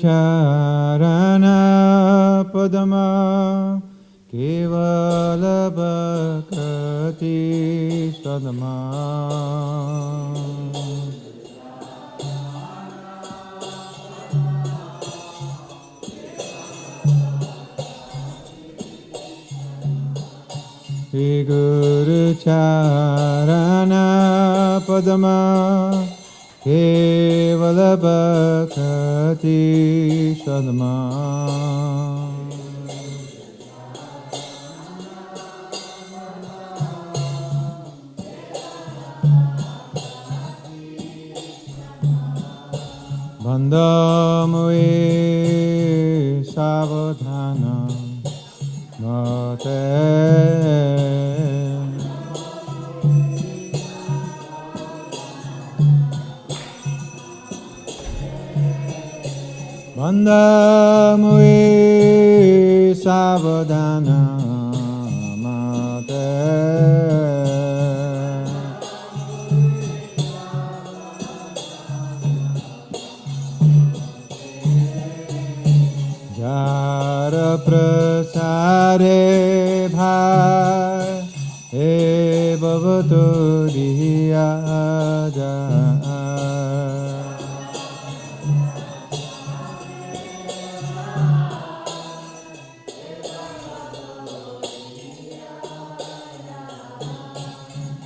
Charana Padama Kevala Bhakati Sadama Shri Guru Charana Padama Kevala Bhakati Sadama Bandhamue Savadhana Mate Bandhamue Savadhana Mate Jara prasare bhai e bhavaturiya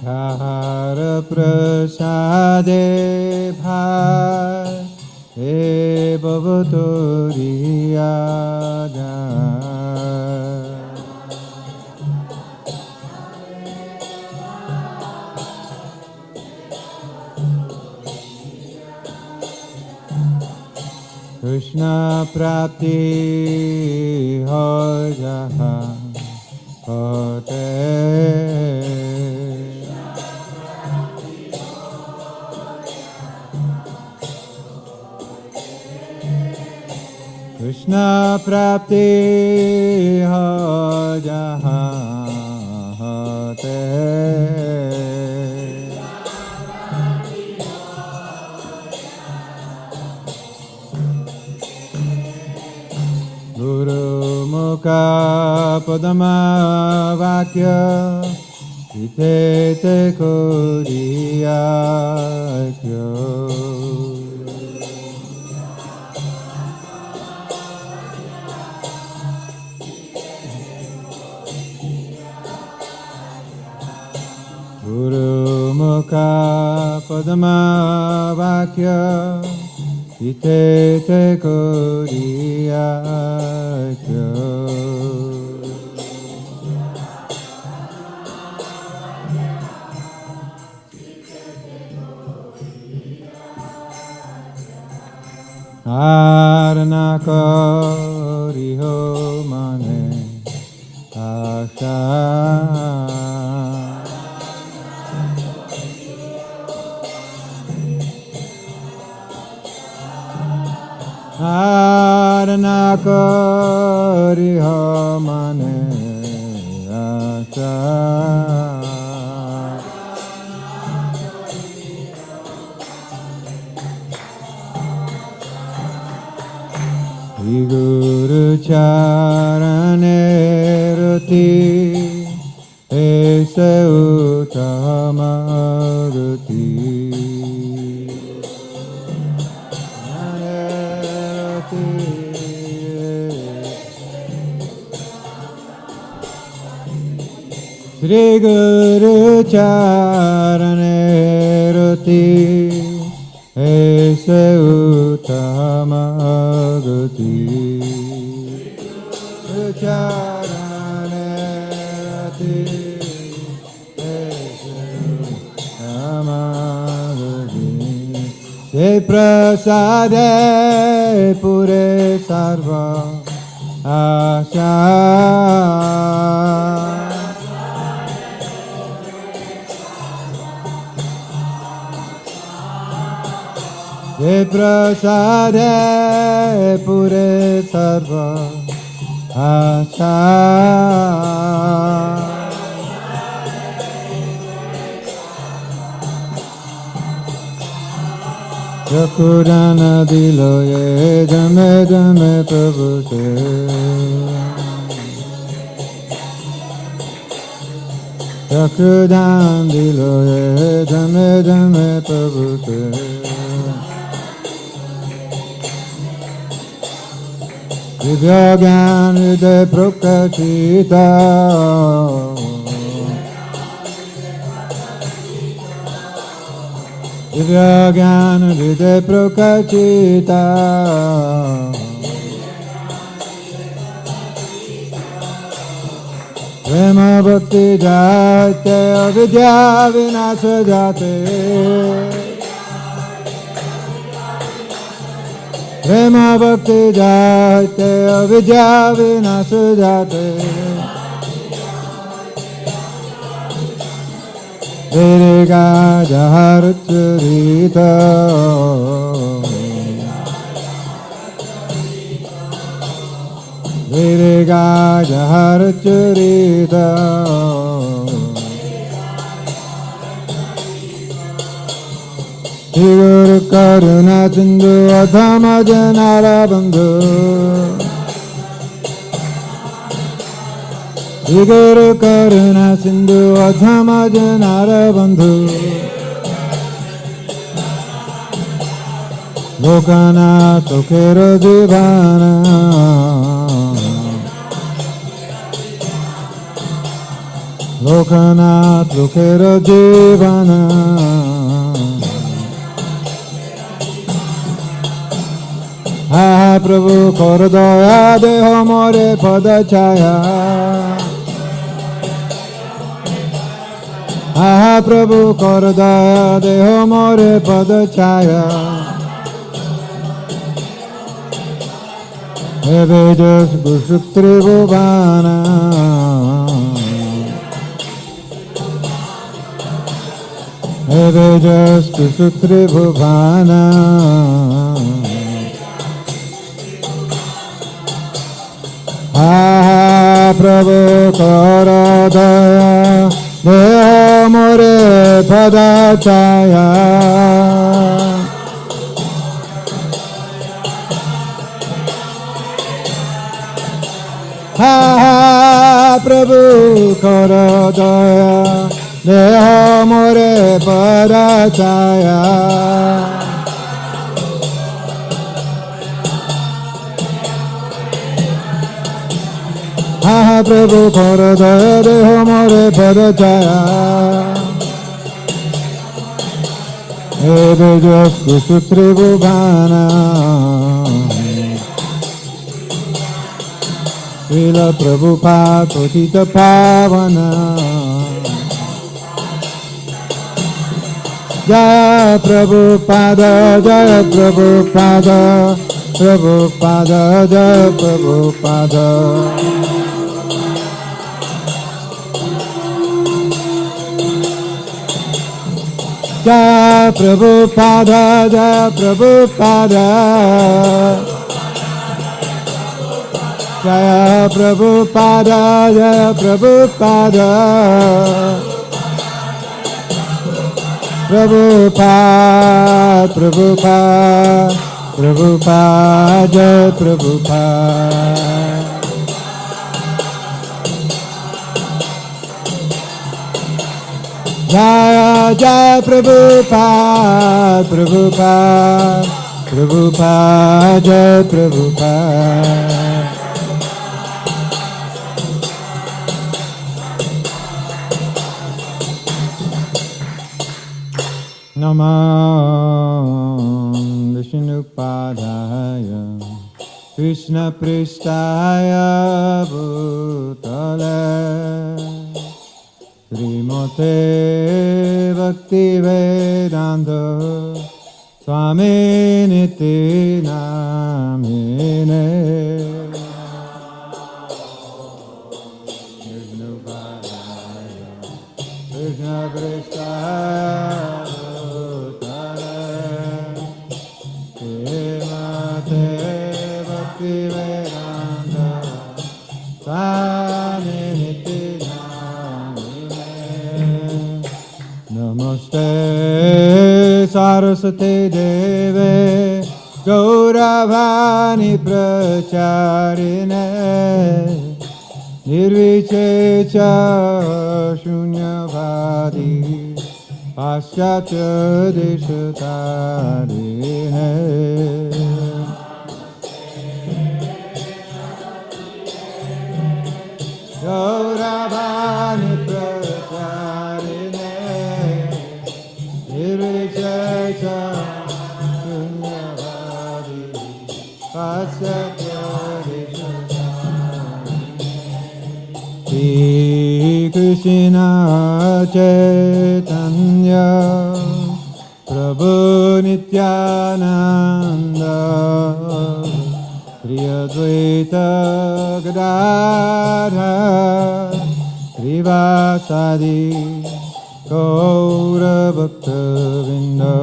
Jara prasade bhai e bhavaturiya Krishna prapti ho jaha hote Krishna prapti ho jaha hote Guru Mukha Padama Vakya Itete Kodiya Kyo Guru Mukha Padama Vakya Itete Kodiya Kyo Arana Koriho Mane Asha Arana Koriho Mane Asha Guru Charane Ruti Ese Uttama Ruti Shri Guru Charane Ruti Ese Uttama Ruti Guru Charane Ruti Ese Uttama Ruti Se prasade pure sarva asha Se prasade pure sarva asha Chakudana diloye jame jame Prabhu se. Chakudana diloye jame jame Prabhu se. Divya Gyan Hriday Prakashita. Divya Gyan Hriday Prakashita. Prema Bhakti Jate Avidya Vinasa Jate. Prema Bhakti Jate Avidya Vinasa Jate. Virga Jaharacharita. Virga Jaharacharita. Guru Karuna Sindhu Adhama Janara Bandhu. Guru Karuna Sindhu Adhama Janara Bandhu. Lokana Sukhera Jivana. Lokana Sukhera Jivana. Ha Prabhu kar daya deho more pada chaya. Ha Prabhu kar daya deho more pada chaya. He Vedas Gushutri Bhuvana. He Vedas Gushutri Bhuvana. Ha Prabhu kara daya deho more pada chaya. Ha Prabhu kara daya deho more pada chaya. Ha Prabhu kara daya deho more pada chaya. He Vedas Gushutri Bhuvana. Srila Prabhupada Patita Pavana. Jaya Prabhupada, Jaya Prabhupada, Prabhupada, Jaya Prabhupada. Jaya Prabhupada, Jaya Prabhupada. Jaya Prabhupada, Jaya Prabhupada. Prabhupada, Prabhupada, Prabhupada, Jaya Prabhupada. Jaya Jaya Prabhupada, Prabhupada, Prabhupada, Jaya Prabhupada. Namah Vishnupadaya Krishna Prishtaya Bhutale Srimate Bhaktivedanta Swami Niti Namine Vishnupadaya Krishna Prishtaya Namaste Saraswati Deve Gauravani Pracharine Nirvichecha Shunyavadi Paschatya Deshatarine Gauravani Pracharine Nirvichecha Shunyavadi Paschatya Shri Krishna Chaitanya Prabhu Nityananda Shri Advaita Gadadhara Srivasadi Gaura Bhakta Vrinda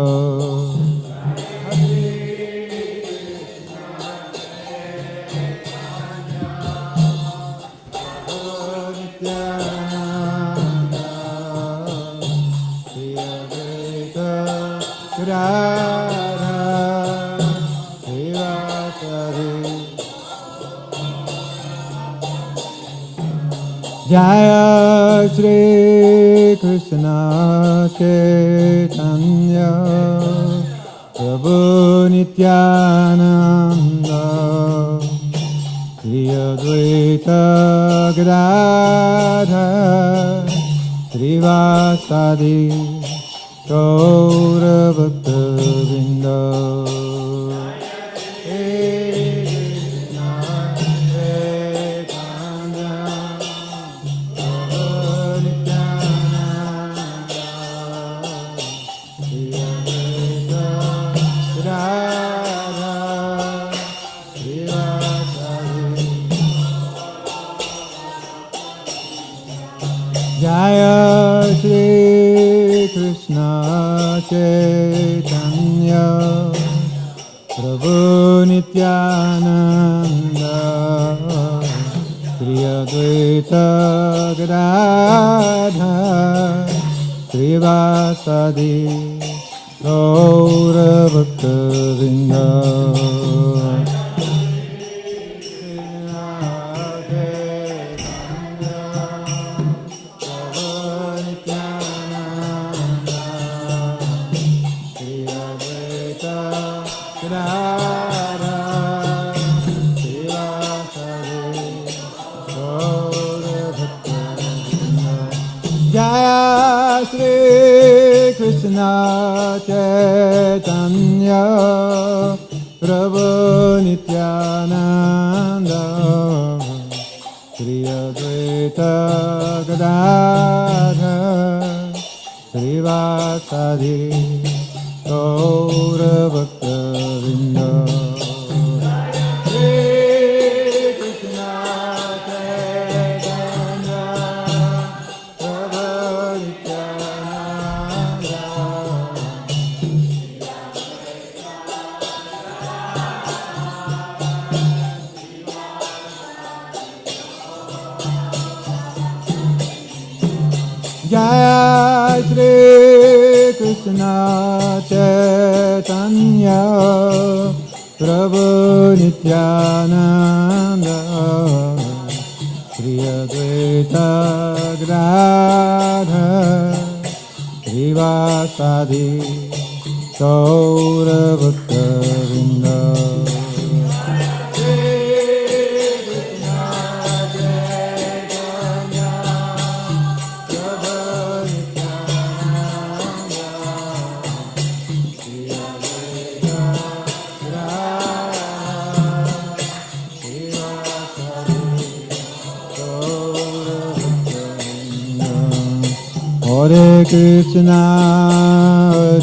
Jaya Shri Krishna Chaitanya Prabhu Nityananda Shri Advaita Gadadhara Srivasadi Gaura Bhakta Vrinda Jaya Shri Krishna Chaitanya Prabhu Nityananda Shri Advaita Gadadhara Srivasadi Gaura Bhakta Vrinda Jaya Shri Krishna Chaitanya Prabhu Nityananda Shri Advaita Gadadhara Srivasadi Gaura Bhakta Vrinda Jaya Shri Krishna Chaitanya Prabhu Nityananda Shri Advaita Gadadhara Srivasadi Gaura Bhakta Vrinda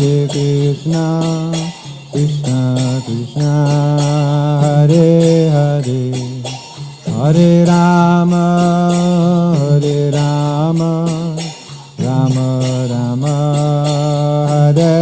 Hare Krishna, Krishna Krishna, Hare Hare, Hare Rama, Rama Rama, Hare Hare.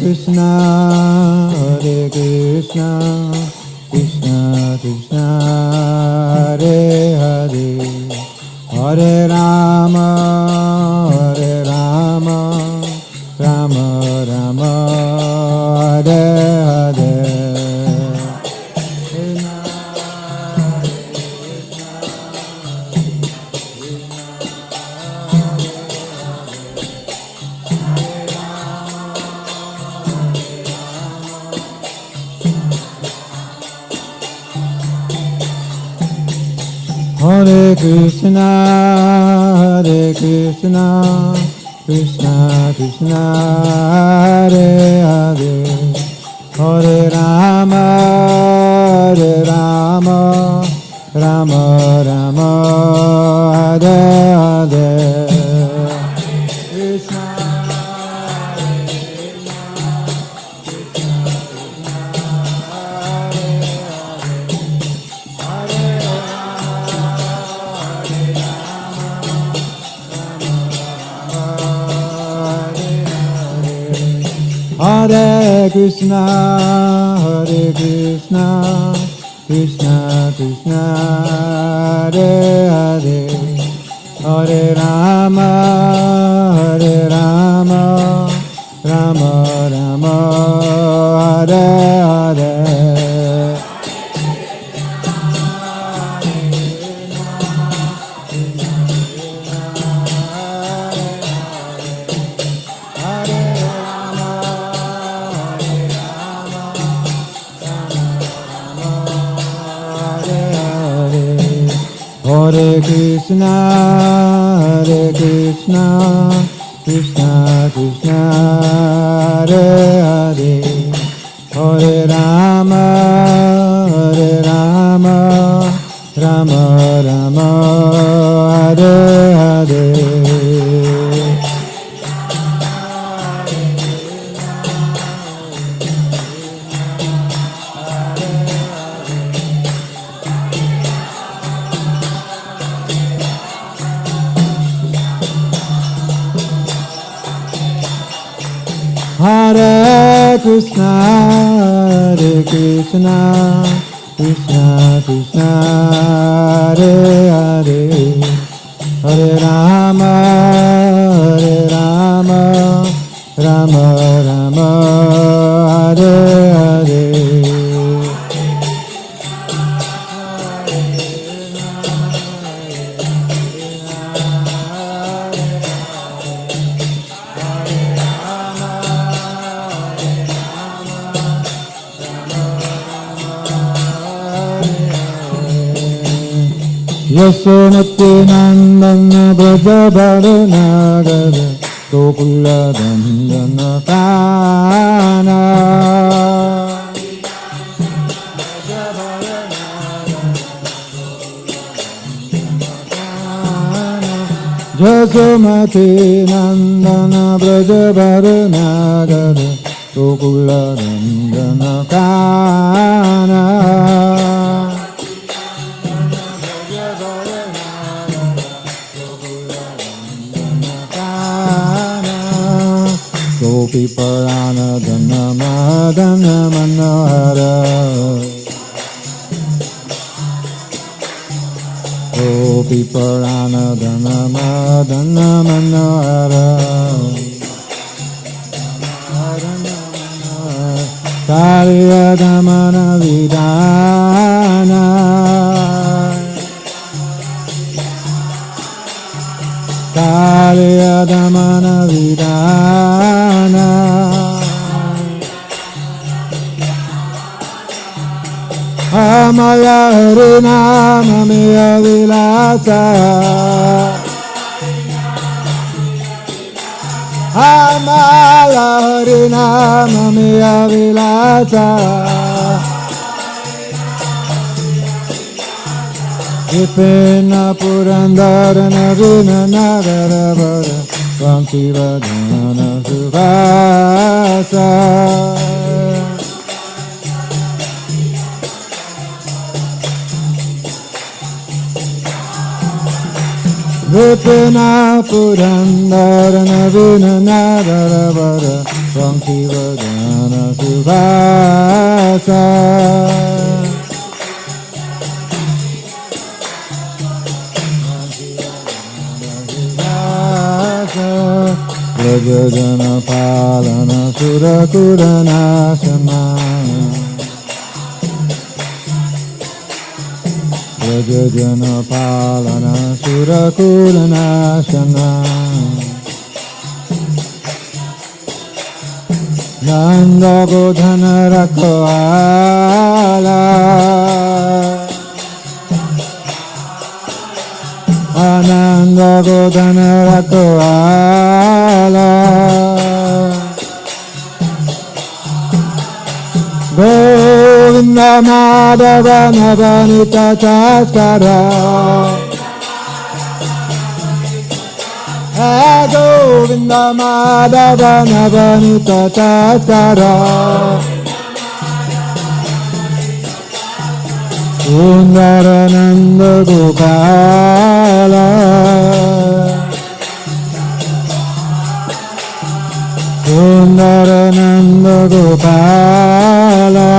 Krishna, Hare Krishna, Krishna Krishna, Hare Hare, Hare Rama, Rama Rama, Hare Hare. Hare Krishna, Krishna Krishna, Hare Hare, Hare Rama, Rama Rama, Hare Hare. Krishna, Hare Krishna, Krishna Krishna, Hare Hare, Hare Rama, Rama Rama, Hare Hare. Hare Krishna, Krishna Krishna, Hare Hare, Hare Rama, Rama Rama, Hare Hare. Hare Krishna, Krishna Krishna, Hare Hare, Hare Rama, Rama Rama, Hare Hare. Yasomati Nandana Braja Bharanagara Gokula Dandana Kana Yasomati Nandana Braja Bharanagara Gokula Dandana Kana Gopi Parana Dana Madana Manohara Gopi Parana Dana Madana Manohara Kaliya Damana Vidana Kaliya Damana Vidana Amaya Harina Mamiya Vilasa Amaya Harina Mamiya Vilasa Vipina Purandara Navina Nagaravara Vanti Vadana Suvasa Vipina Purandara Navina Nagaravara Vankivadana Suvasa Vrajajana Palana Surakuranasana Vrajajana Palana Surakuranasana Nanda Bodhana Rakhala Ananda Bodhana Rakhala Govinda Madhava Navanita Chaskara Govinda Madhava Navanita Chaskara Sundarananda Gopala Sundarananda Gopala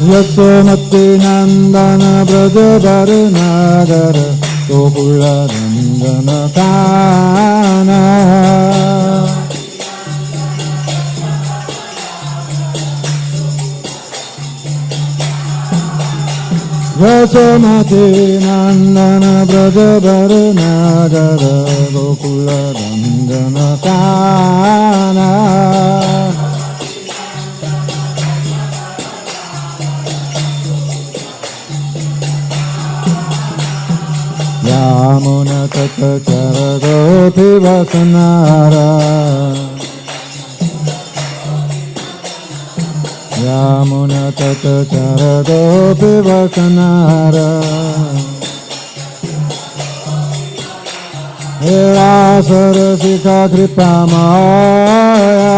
Yasomati Nandana Brajabaranagara Gokula Nandana Kana Yasomati Nandana Brajabaranagara Gokula Nandana Kana Yamuna Tata Charagoti Vasanara Yamuna Tata Charagoti Vasanara Hirasarasika Kripamaya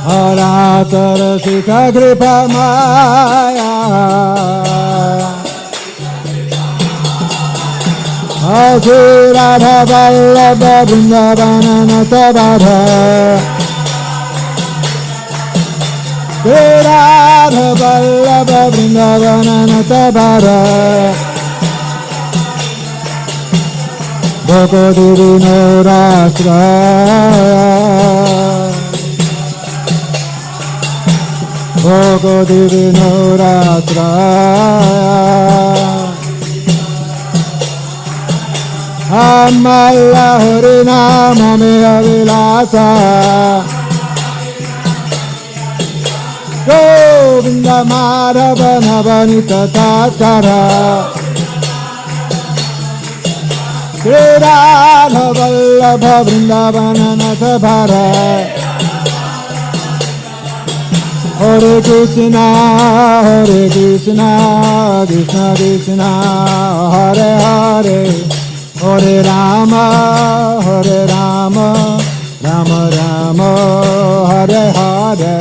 Haratarasika Kripamaya Radha Vallabha Vrindavana Natabhara Radha Vallabha Vrindavana Natabhara Bhakti Rasraya Bhakti Rasraya Amaya Harinama Meya Vilasa Govinda Madhava Navanita Taskara Radha Vallabha Vrindavana Natabhara Hare Krishna Krishna Krishna Hare Hare Hare Rama Rama Rama Hare Hare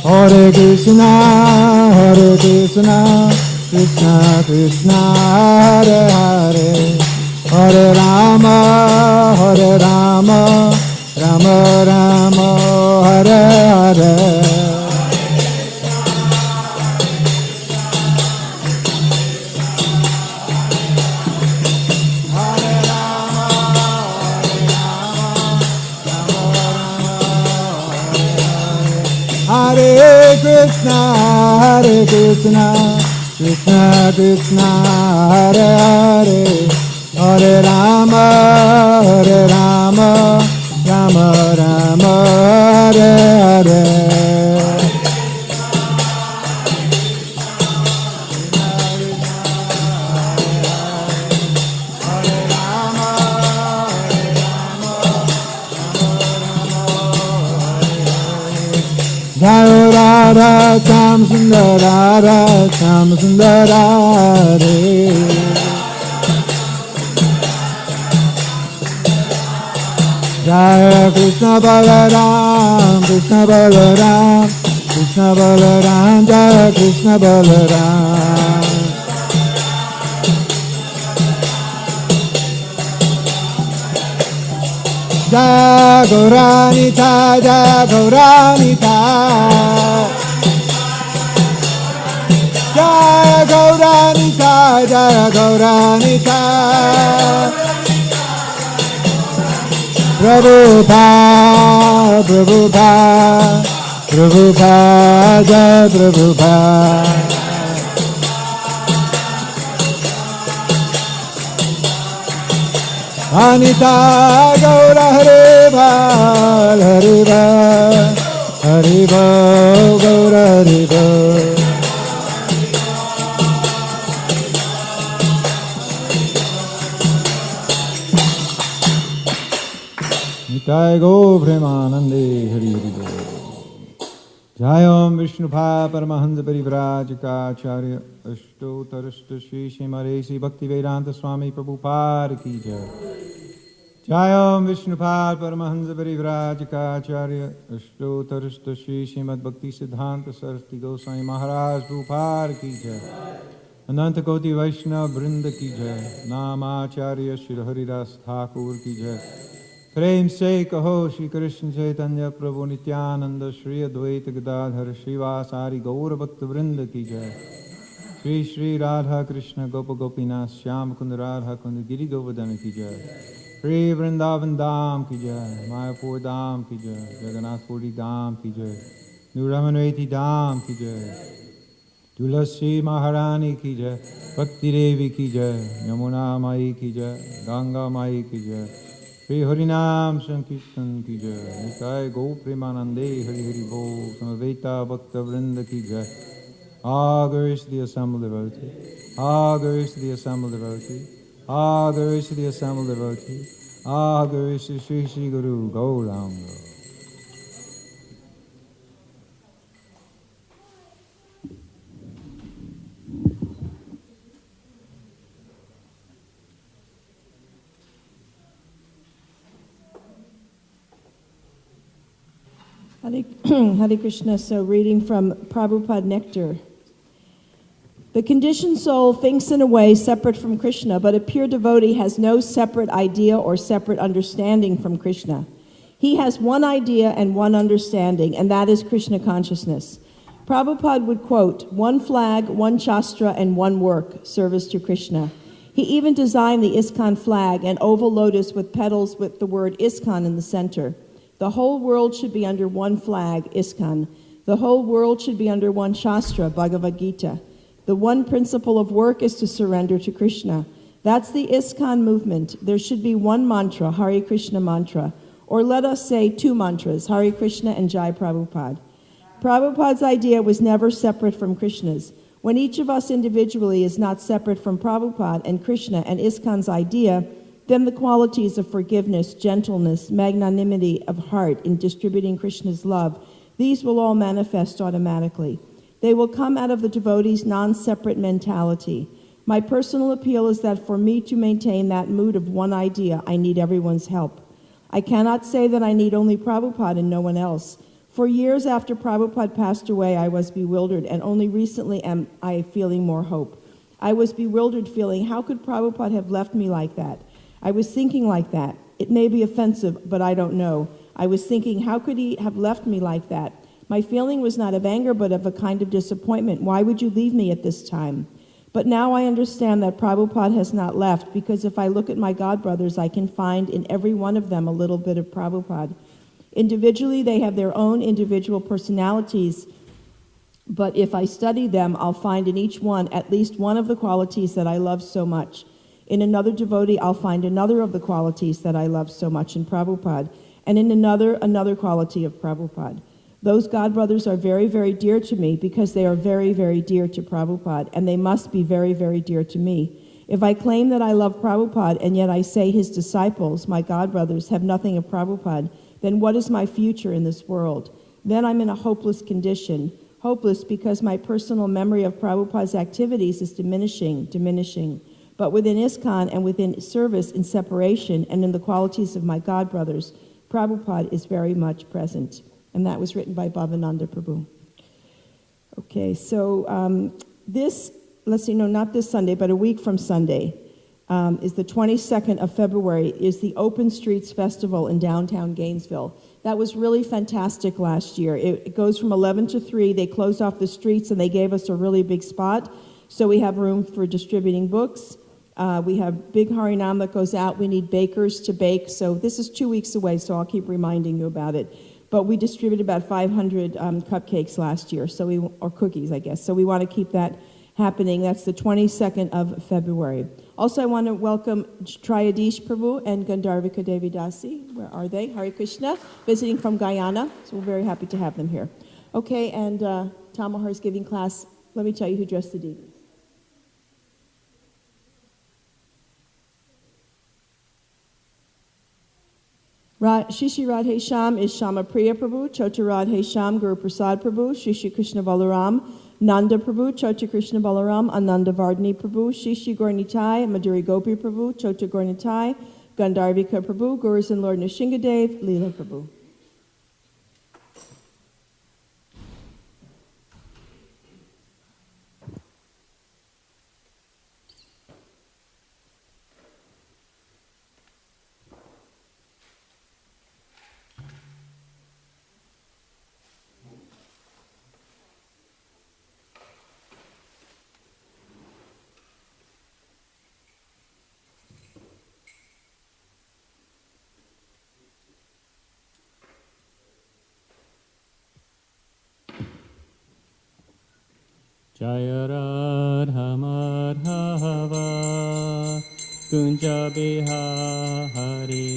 Hare Krishna Krishna Krishna Hare Hare Hare Rama Rama Rama Hare Hare Hare Krishna Krishna Krishna Hare Hare Hare Rama Rama Rama Hare Hare Jai Radha Sham Sundara Hare Jaya Krishna Balaram, Krishna Balaram, Krishna Balaram, Jaya Krishna Balaram. Jaya Gauranita, Jaya Gauranita, Jaya Gauranita, Jaya Gauranita. Prabhupada, Prabhupada, Prabhupada, Jai Prabhupada. Anita Gaura Harival, Harival, Harival, Gaura Harival. Nitai Go Premanande Hari Hari Go. Jayam Vishnupha Paramahansa Parivrajaka Acharya Ashto Tarashta Shri Shimare Sri Bhakti Vedanta Swami Prabhupada Ki Jai. Jayam Vishnupha Paramahansa Parivrajaka Acharya Ashto Tarashta Shri Srimad Bhakti Siddhanta Saraswati Goswami Maharaj Prabhupada Ki Jai. Ananta Koti Vaishnava Brinda Ki Jai. Namacharya Shri Haridas Thakur Ki Jai. प्रेम से कहो श्री कृष्ण चैतन्य प्रभु नित्यानंद श्री अद्वैत गदाधर श्रीवासारि गौर भक्त वृंद की जय। श्री श्री राधा कृष्ण गोप गोपीनाथ श्याम कुंद राधा कुंद गिरि गोवर्धन की जय। श्री वृंदावन धाम की जय, मायापुर धाम की जय, जगन्नाथपुरी धाम की जय, रमनवेती धाम की जय, तुलसी महारानी की जय, भक्ति देवी की जय, यमुना माई की जय, गंगा माई की जय। श्री हरिनाम संकीर्तन की जय। निताय गौ प्रेमानंदे हरि हरि बोल। समवेता भक्त वृंद की जय। Hare to the assembled devotee. Hare to the assembled devotee. Hare to the assembled devotee. Hare to Shri Shri Guru Gauranga. Hare Krishna. So reading from Prabhupada Nectar. The conditioned soul thinks in a way separate from Krishna, but a pure devotee has no separate idea or separate understanding from Krishna. He has one idea and one understanding, and that is Krishna consciousness. Prabhupada would quote, "One flag, one shastra, and one work, service to Krishna." He even designed the ISKCON flag, an oval lotus with petals with the word ISKCON in the center. The whole world should be under one flag, ISKCON. The whole world should be under one shastra, Bhagavad Gita. The one principle of work is to surrender to Krishna. That's the ISKCON movement. There should be one mantra, Hare Krishna mantra. Or let us say two mantras, Hare Krishna and Jai Prabhupada. Prabhupada's idea was never separate from Krishna's. When each of us individually is not separate from Prabhupada and Krishna and ISKCON's idea, then the qualities of forgiveness, gentleness, magnanimity of heart in distributing Krishna's love, these will all manifest automatically. They will come out of the devotee's non-separate mentality. My personal appeal is that for me to maintain that mood of one idea, I need everyone's help. I cannot say that I need only Prabhupada and no one else. For years after Prabhupada passed away, I was bewildered, and only recently am I feeling more hope. I was bewildered, feeling, how could Prabhupada have left me like that? I was thinking like that. It may be offensive, but I don't know. I was thinking, how could he have left me like that? My feeling was not of anger, but of a kind of disappointment. Why would you leave me at this time? But now I understand that Prabhupada has not left, because if I look at my godbrothers, I can find in every one of them a little bit of Prabhupada. Individually, they have their own individual personalities, but if I study them, I'll find in each one at least one of the qualities that I love so much. In another devotee, I'll find another of the qualities that I love so much in Prabhupada, and in another quality of Prabhupada. Those godbrothers are very, very dear to me because they are very, very dear to Prabhupada, and they must be very, very dear to me. If I claim that I love Prabhupada, and yet I say his disciples, my godbrothers, have nothing of Prabhupada, then what is my future in this world? Then I'm in a hopeless condition. Hopeless because my personal memory of Prabhupada's activities is diminishing. But within ISKCON and within service in separation and in the qualities of my godbrothers, Prabhupada is very much present. And that was written by Bhavananda Prabhu. Okay, so this, let's see, no, not this Sunday, but a week from Sunday, is the 22nd of February, is the Open Streets Festival in downtown Gainesville. That was really fantastic last year. It goes from 11 to 3. They closed off the streets, and they gave us a really big spot. So we have room for distributing books. We have big Harinam that goes out. We need bakers to bake. So this is 2 weeks away, so I'll keep reminding you about it. But we distributed about 500 cupcakes last year, or cookies, I guess. So we want to keep that happening. That's the 22nd of February. Also, I want to welcome Triadish Prabhu and Gandharvika Devi Dasi. Where are they? Hare Krishna, visiting from Guyana. So we're very happy to have them here. Okay, and Tamahar is giving class. Let me tell you who dressed the divas. Shishi Radhe Sham is Shama Priya Prabhu, Chota Radhe Sham Guru Prasad Prabhu, Shishi Krishna Balaram, Nanda Prabhu, Chota Krishna Balaram, Ananda Vardhani Prabhu, Shishi Gornitai, Madhuri Gopi Prabhu, Chota Gornitai, Gandharvika Prabhu, Gurus and Lord Nishingadev, Leela Prabhu. Jaya Radha Madhava Kunja Bihari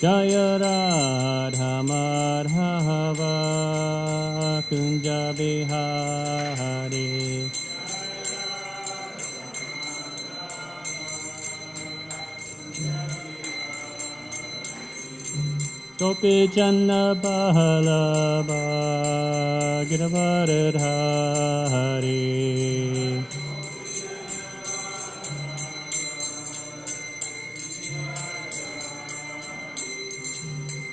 Jaya Radha Madhava Kunja Bihari Gopi Janna Bahalaba Giravaradhari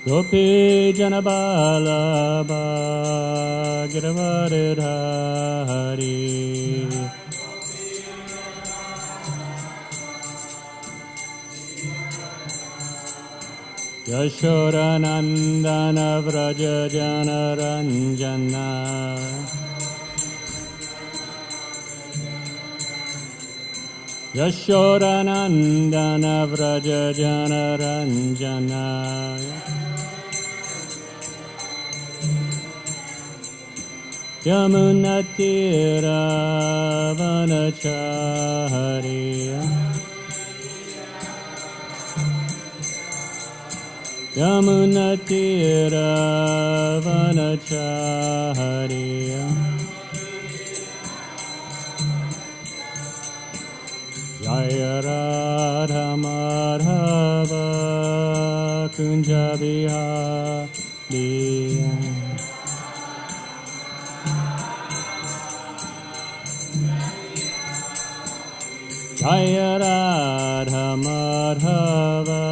Gopi Janna Bahalaba Giravaradhari Yashoda Nandana Vraja Jana Ranjana Yashoda Nandana Vraja Jana Ranjana Yamuna Tira Vanachari Yamuna Tira Vanachari Jaya Radha Madhava Kunja Bihari Jaya Radha Madhava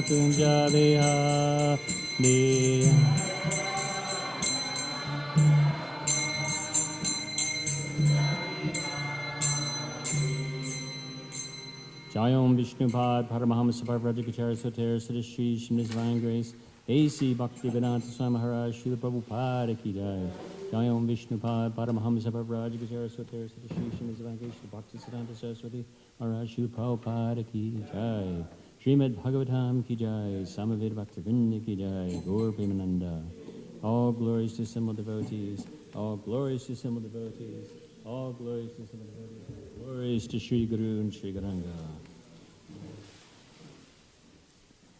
Kunja Bihari Jayom Vishnupad Paramahamsa Parvrajikacharya Soter Sadashri Shri Divine Grace A.C. Bhaktivedanta Swami Maharaj Srila Prabhupada Ki Jai Jayom Vishnupad Paramahamsa Parvrajikacharya Soter Sadashri Shri Divine Grace Bhaktivedanta Saraswati Maharaj Srila Prabhupada Ki Jai Srimad Bhagavatam Ki Jai Samaveda Bhaktivinoda Ki Jai Gaur Premananda. All glories to simple devotees, all glories to simple devotees, all glories to simple devotees, all glories to Sri Guru and Sri Garanga.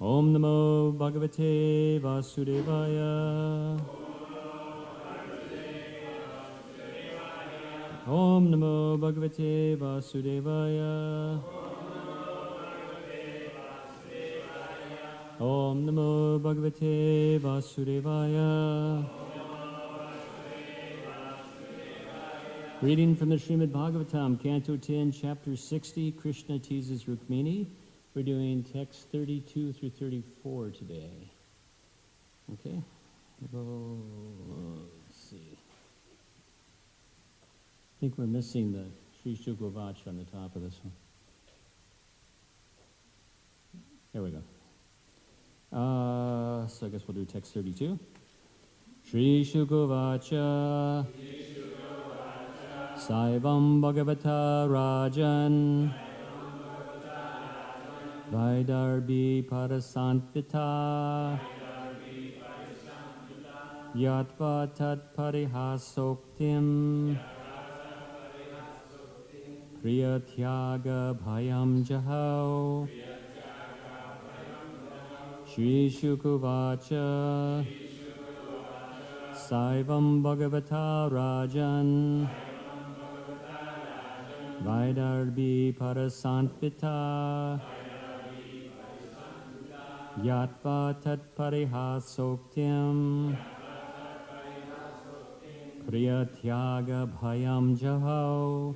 Om Namo Bhagavate Vasudevaya. Om Namo Bhagavate Vasudevaya. Om Namo Bhagavate Vasudevaya. Reading from the Srimad Bhagavatam, Canto 10, Chapter 60, Krishna teases Rukmini. We're doing text 32 through 34 today. Okay? Let's see. I think we're missing the Sri Shuklavach on the top of this one. There we go. So I guess we'll do text 32. Sri Shukavacha Saivam Bhagavata Rajan Vaidarbhi Parasanpita Yatva Tat Parihasoktim Priyatyaga Bhayam Jahau Shri Shukavacha Saivam Bhagavata Rajan Vaidarbhi Parasanpita Yatva Tat Parihasoktim Priyatyaga Bhayam Jahau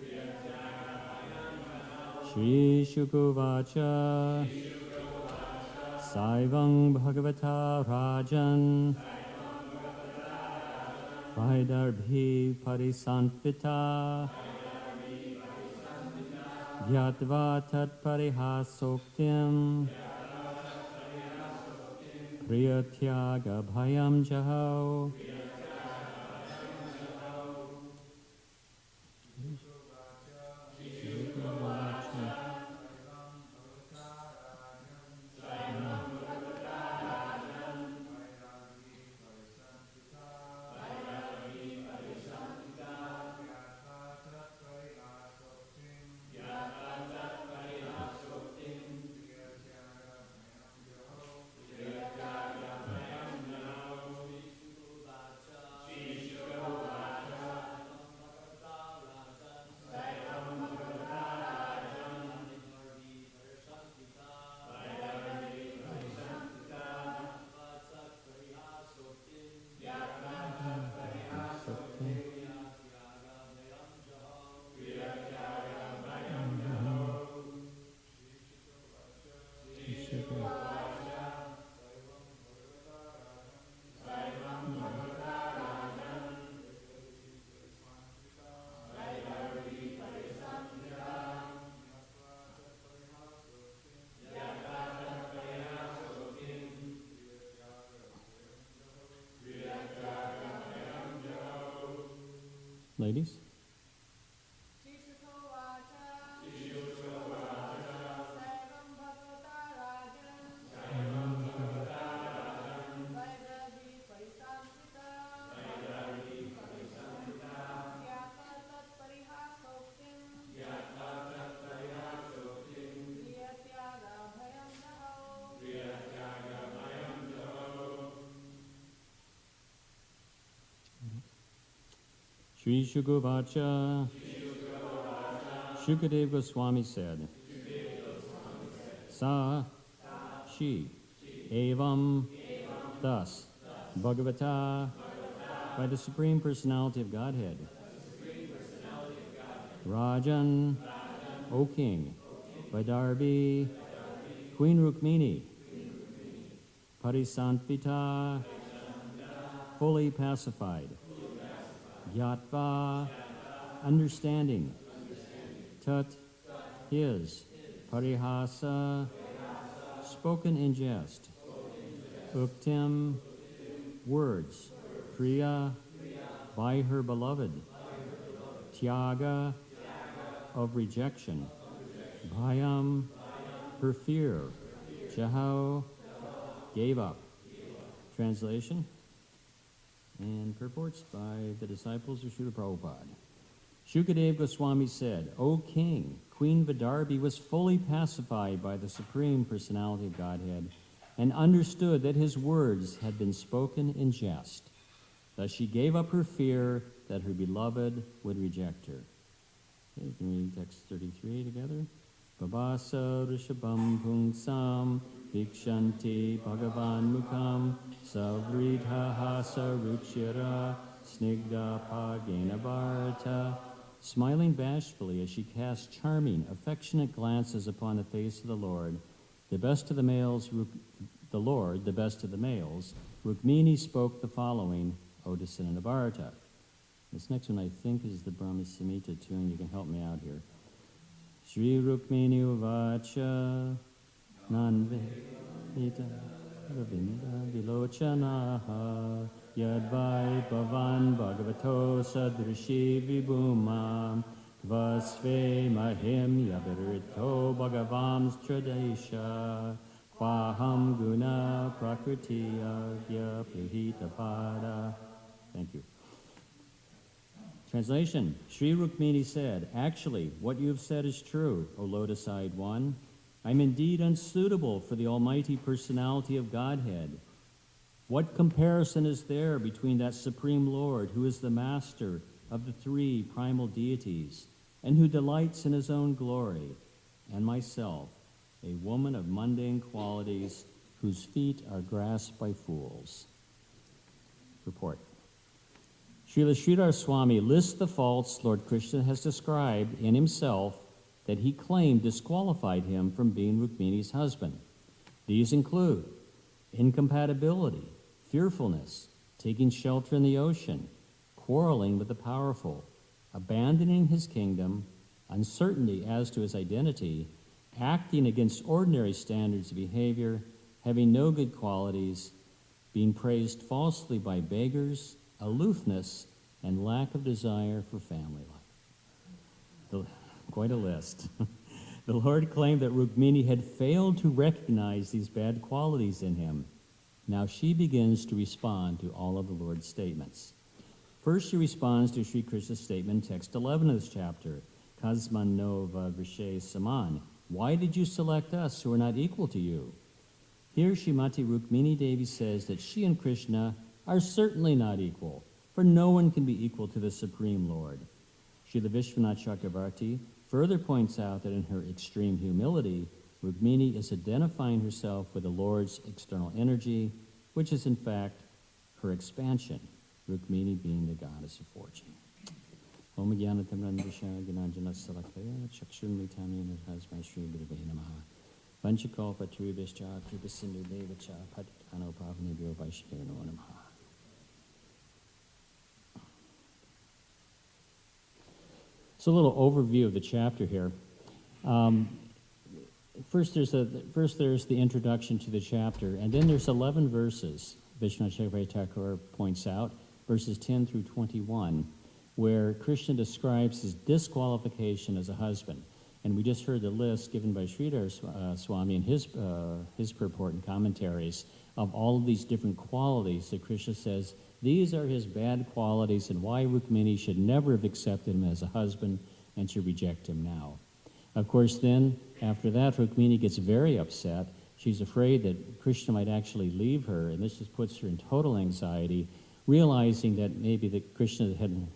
Shri Shukavacha Saivam Bhagavata Rajan Vaidarbhi Parasanpita Yatva Tat Parihasoktim Priyatyaga Bhayam Jahau Ladies? Sri Shukavacha, Shukadeva Goswami said, Sa, she, Evam, thus, Bhagavata, by the Supreme Personality of Godhead, Rajan, O King, Vaidarbhi, Queen Rukmini, Parisanpita, fully pacified, Yatva, understanding, Tat, his, Parihasa, spoken in jest, Uktim, words, Priya, by her beloved, Tyaga, of rejection, Bhayam, her fear, Jahau, gave up. Translation and purports by the disciples of Srila Prabhupada. Shukadeva Goswami said, O King, Queen Vaidarbhi was fully pacified by the Supreme Personality of Godhead and understood that his words had been spoken in jest. Thus she gave up her fear that her beloved would reject her. Okay, we can read text 33 together. Babasa Rishabam Pungsam Vikshanti Bhagavan Mukham Savritha Hasa Ruchira Snigdha Pagena Bharata smiling bashfully as she cast charming, affectionate glances upon the face of the Lord, the best of the males, Rukmini spoke the following Ode in Bharata. This next one I think is the Brahma Samhita tune. You can help me out here. Shri Rukmini Uvacha Nanvita Ravinda Vilochanaha Yadvai Bhavan Bhagavato Sadrishi Vibhumam Vasve Mahim Yabirito Bhagavam Stradesha Paham Guna Prakriti Agya Prihita Pada. Thank you. Translation. Sri Rukmini said, actually, what you have said is true, O lotus-eyed one. I'm indeed unsuitable for the almighty personality of Godhead. What comparison is there between that Supreme Lord who is the master of the three primal deities and who delights in his own glory, and myself, a woman of mundane qualities whose feet are grasped by fools? Report. Srila Sridhar Swami lists the faults Lord Krishna has described in himself that he claimed disqualified him from being Rukmini's husband. These include incompatibility, fearfulness, taking shelter in the ocean, quarreling with the powerful, abandoning his kingdom, uncertainty as to his identity, acting against ordinary standards of behavior, having no good qualities, being praised falsely by beggars, aloofness, and lack of desire for family life. Quite a list. The Lord claimed that Rukmini had failed to recognize these bad qualities in him. Now she begins to respond to all of the Lord's statements. First, she responds to Sri Krishna's statement in text 11 of this chapter, Kasman Nova Vishay Saman. Why did you select us who are not equal to you? Here, Srimati Rukmini Devi says that she and Krishna are certainly not equal, for no one can be equal to the Supreme Lord. Srila Vishwanath Chakravarti further points out that in her extreme humility, Rukmini is identifying herself with the Lord's external energy, which is in fact her expansion, Rukmini being the goddess of fortune. Om Gyanatamran Vishaya Gyananjana Salakaya Chakshurmitami Nirhasmai Shri Gurave Namaha Vanchakalpa Tribhischa Kripasindu Devacha Patikano Pavanibhyo Vaishveno Namaha. So a little overview of the chapter here. First there's the introduction to the chapter, and then there's 11 verses, Vishwanath Chakravarti Thakur points out, verses 10 through 21, where Krishna describes his disqualification as a husband. And we just heard the list given by Sridhar Swami in his purport and commentaries of all of these different qualities that Krishna says these are his bad qualities and why Rukmini should never have accepted him as a husband and should reject him now. Of course, then, after that, Rukmini gets very upset. She's afraid that Krishna might actually leave her, and this just puts her in total anxiety, realizing that maybe that Krishna had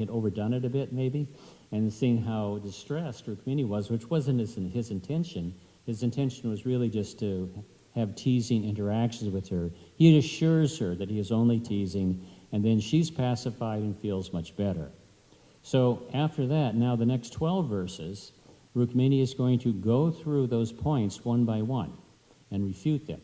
overdone it a bit, maybe, and seeing how distressed Rukmini was, which wasn't his intention. His intention was really just to have teasing interactions with her. He assures her that he is only teasing, and then she's pacified and feels much better. So after that, now the next 12 verses, Rukmini is going to go through those points one by one and refute them.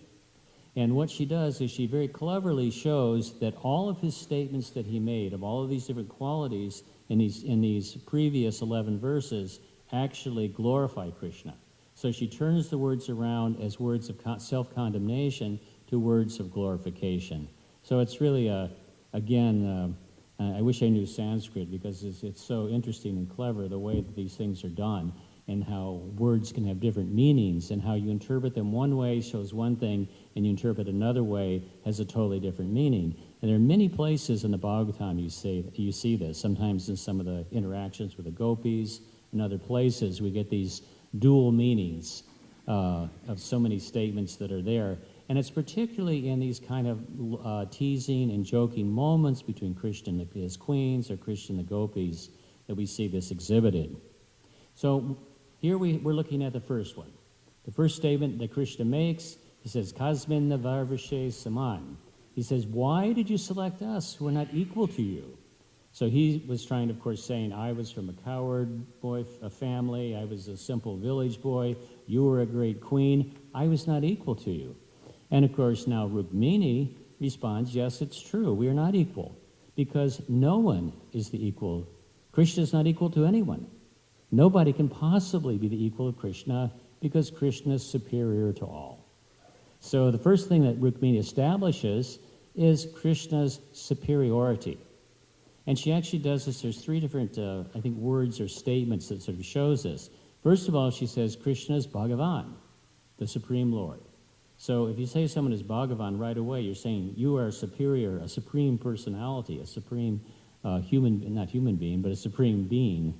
And what she does is she very cleverly shows that all of his statements that he made of all of these different qualities in these previous 11 verses actually glorify Krishna. So she turns the words around as words of self-condemnation to words of glorification. So it's really, I wish I knew Sanskrit because it's so interesting and clever the way that these things are done and how words can have different meanings and how you interpret them one way shows one thing and you interpret another way has a totally different meaning. And there are many places in the Bhagavatam you see this. Sometimes in some of the interactions with the gopis and other places we get these dual meanings of so many statements that are there. And it's particularly in these kind of teasing and joking moments between Krishna and his queens or Krishna and the gopis that we see this exhibited. So here we're looking at the first one. The first statement that Krishna makes, he says, Kasmin navarvishe saman. He says, why did you select us who are not equal to you? So he was trying to, of course, saying, I was from a coward boy, a family, I was a simple village boy, you were a great queen, I was not equal to you. And of course, now Rukmini responds, yes, it's true, we are not equal, because no one is the equal. Krishna is not equal to anyone. Nobody can possibly be the equal of Krishna, because Krishna is superior to all. So the first thing that Rukmini establishes is Krishna's superiority. And she actually does this. There's three different, I think, words or statements that sort of shows this. First of all, she says Krishna is Bhagavan, the Supreme Lord. So if you say someone is Bhagavan right away, you're saying you are superior, a supreme personality, a supreme not human being, but a supreme being.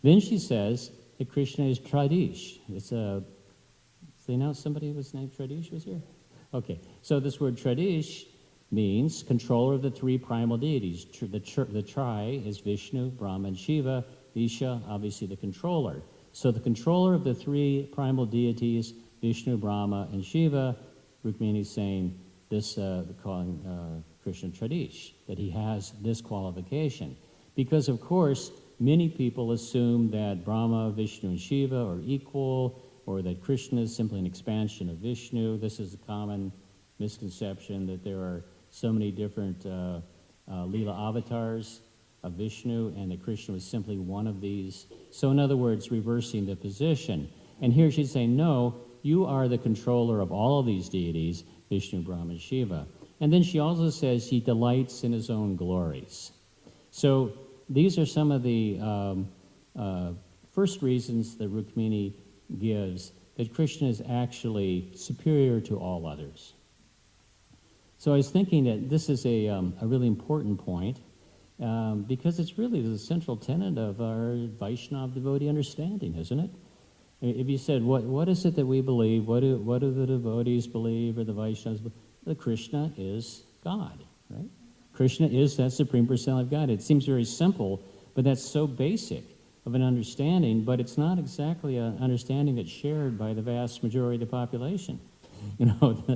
Then she says that Krishna is Tradish. They announced somebody who was named Tradish was here? Okay, so this word Tradish means controller of the three primal deities. The tri is Vishnu, Brahma, and Shiva. Isha, obviously the controller. So the controller of the three primal deities, Vishnu, Brahma, and Shiva, Rukmini is saying this, calling Krishna Tradish, that he has this qualification. Because, of course, many people assume that Brahma, Vishnu, and Shiva are equal, or that Krishna is simply an expansion of Vishnu. This is a common misconception that there are so many different Leela avatars of Vishnu, and that Krishna was simply one of these. So in other words, reversing the position. And here she's saying, no, you are the controller of all of these deities, Vishnu, Brahma, and Shiva. And then she also says he delights in his own glories. So these are some of the first reasons that Rukmini gives that Krishna is actually superior to all others. So I was thinking that this is a really important point because it's really the central tenet of our Vaishnava devotee understanding, isn't it? If you said, what is it that we believe, what do the devotees believe, or the Vaishnavas believe? That Krishna is God, right? Krishna is that Supreme Personality of God. It seems very simple, but that's so basic of an understanding, but it's not exactly an understanding that's shared by the vast majority of the population.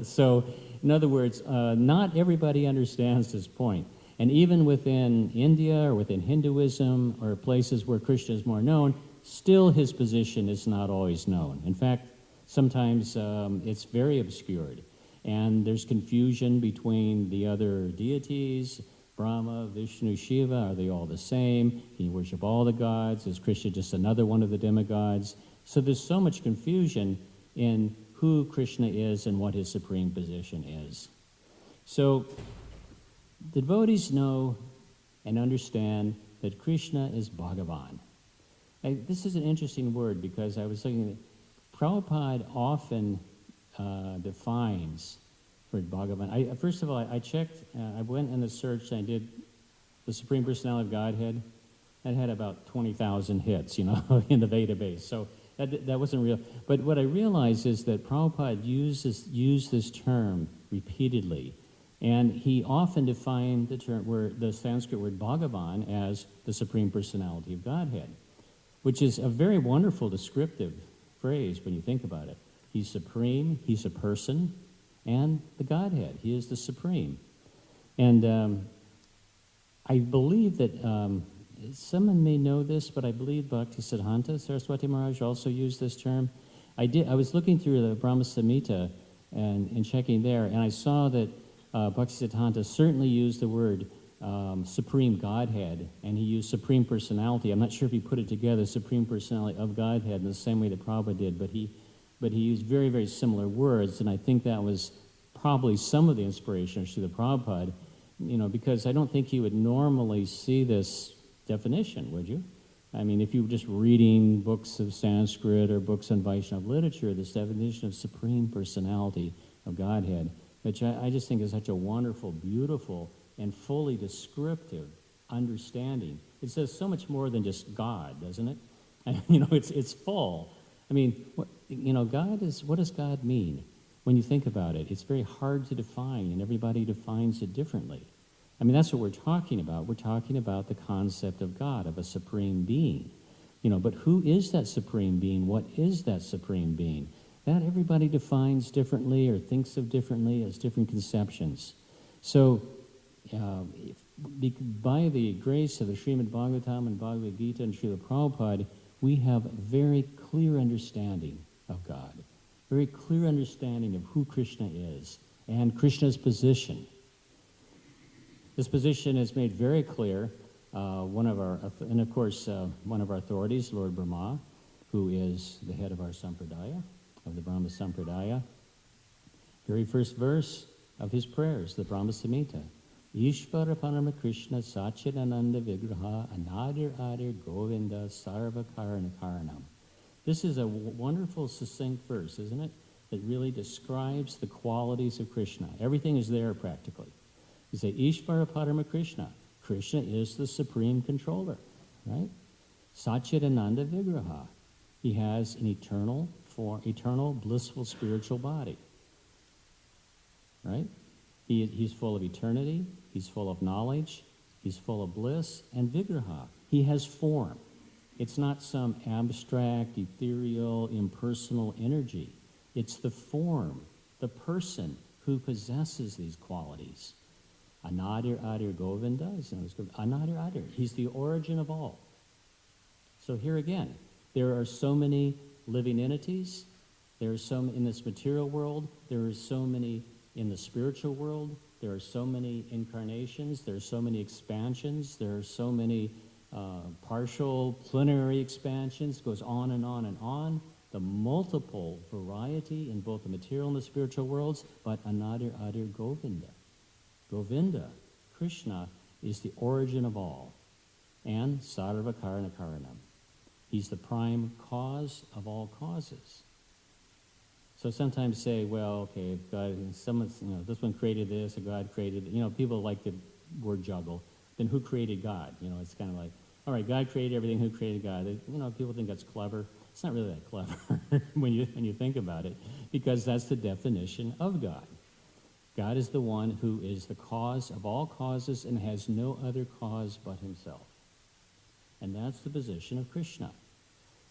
So in other words, not everybody understands this point. And even within India or within Hinduism or places where Krishna is more known, still his position is not always known. In fact, sometimes it's very obscured. And there's confusion between the other deities, Brahma, Vishnu, Shiva. Are they all the same? Can you worship all the gods? Is Krishna just another one of the demigods? So there's so much confusion in who Krishna is and what his supreme position is. So the devotees know and understand that Krishna is Bhagavan. This is an interesting word because I was thinking that Prabhupada often defines for Bhagavan. First of all, I checked, I went in the search and I did the Supreme Personality of Godhead. It had about 20,000 hits, in the database. So that wasn't real. But what I realized is that Prabhupada used this term repeatedly. And he often defined the Sanskrit word Bhagavan as the Supreme Personality of Godhead, which is a very wonderful descriptive phrase when you think about it. He's supreme, he's a person, and the Godhead. He is the supreme. And I believe that someone may know this, but I believe Bhaktisiddhanta Saraswati Maharaj also used this term. I was looking through the Brahma Samhita and checking there, and I saw that Bhaktisiddhanta certainly used the word Supreme Godhead, and he used Supreme Personality. I'm not sure if he put it together, Supreme Personality of Godhead, in the same way that Prabhupada did, but he used very, very similar words, and I think that was probably some of the inspiration of Srila Prabhupada, because I don't think you would normally see this definition, would you? I mean, if you were just reading books of Sanskrit or books on Vaishnava literature, this definition of Supreme Personality of Godhead, which I just think is such a wonderful, beautiful, and fully descriptive understanding. It says so much more than just God, doesn't it? It's full. I mean, what does God mean? When you think about it, it's very hard to define, and everybody defines it differently. I mean, that's what we're talking about. We're talking about the concept of God, of a supreme being. But who is that supreme being? What is that supreme being? That everybody defines differently or thinks of differently as different conceptions. So by the grace of the Srimad Bhagavatam and Bhagavad Gita and Srila Prabhupada, we have a very clear understanding of God, very clear understanding of who Krishna is and Krishna's position. This position is made very clear. One of our authorities, Lord Brahma, who is the head of our sampradaya, of the Brahma Sampradaya, very first verse of his prayers, the Brahma Samhita, Ishvara Parama Krishna Satchidananda Vigraha Anadir Adir Govinda Sarva Karana Karanam. This is a wonderful, succinct verse, isn't it? That really describes the qualities of Krishna. Everything is there practically. You say, Ishvara Parama Krishna. Krishna is the supreme controller, right? Satchidananda Vigraha. He has an eternal, blissful spiritual body, right? He's full of eternity, he's full of knowledge, he's full of bliss, and Vigraha. He has form. It's not some abstract, ethereal, impersonal energy. It's the form, the person who possesses these qualities. Anadir Adir Govinda is known as Anadir Adir. He's the origin of all. So here again, there are so many living entities. There are so many in this material world. There are so many in the spiritual world. There are so many incarnations. There are so many expansions. There are so many partial, plenary expansions. It goes on and on and on. The multiple variety in both the material and the spiritual worlds, but Anadir Adir Govinda. Govinda, Krishna, is the origin of all, and Sarva Karana Karanam. He's the prime cause of all causes. So sometimes say, well, okay, if God, someone's, this one created this, or God created, people like to word juggle. Then who created God? It's kind of like, all right, God created everything. Who created God? People think that's clever. It's not really that clever when you think about it, because that's the definition of God. God is the one who is the cause of all causes and has no other cause but himself. And that's the position of Krishna.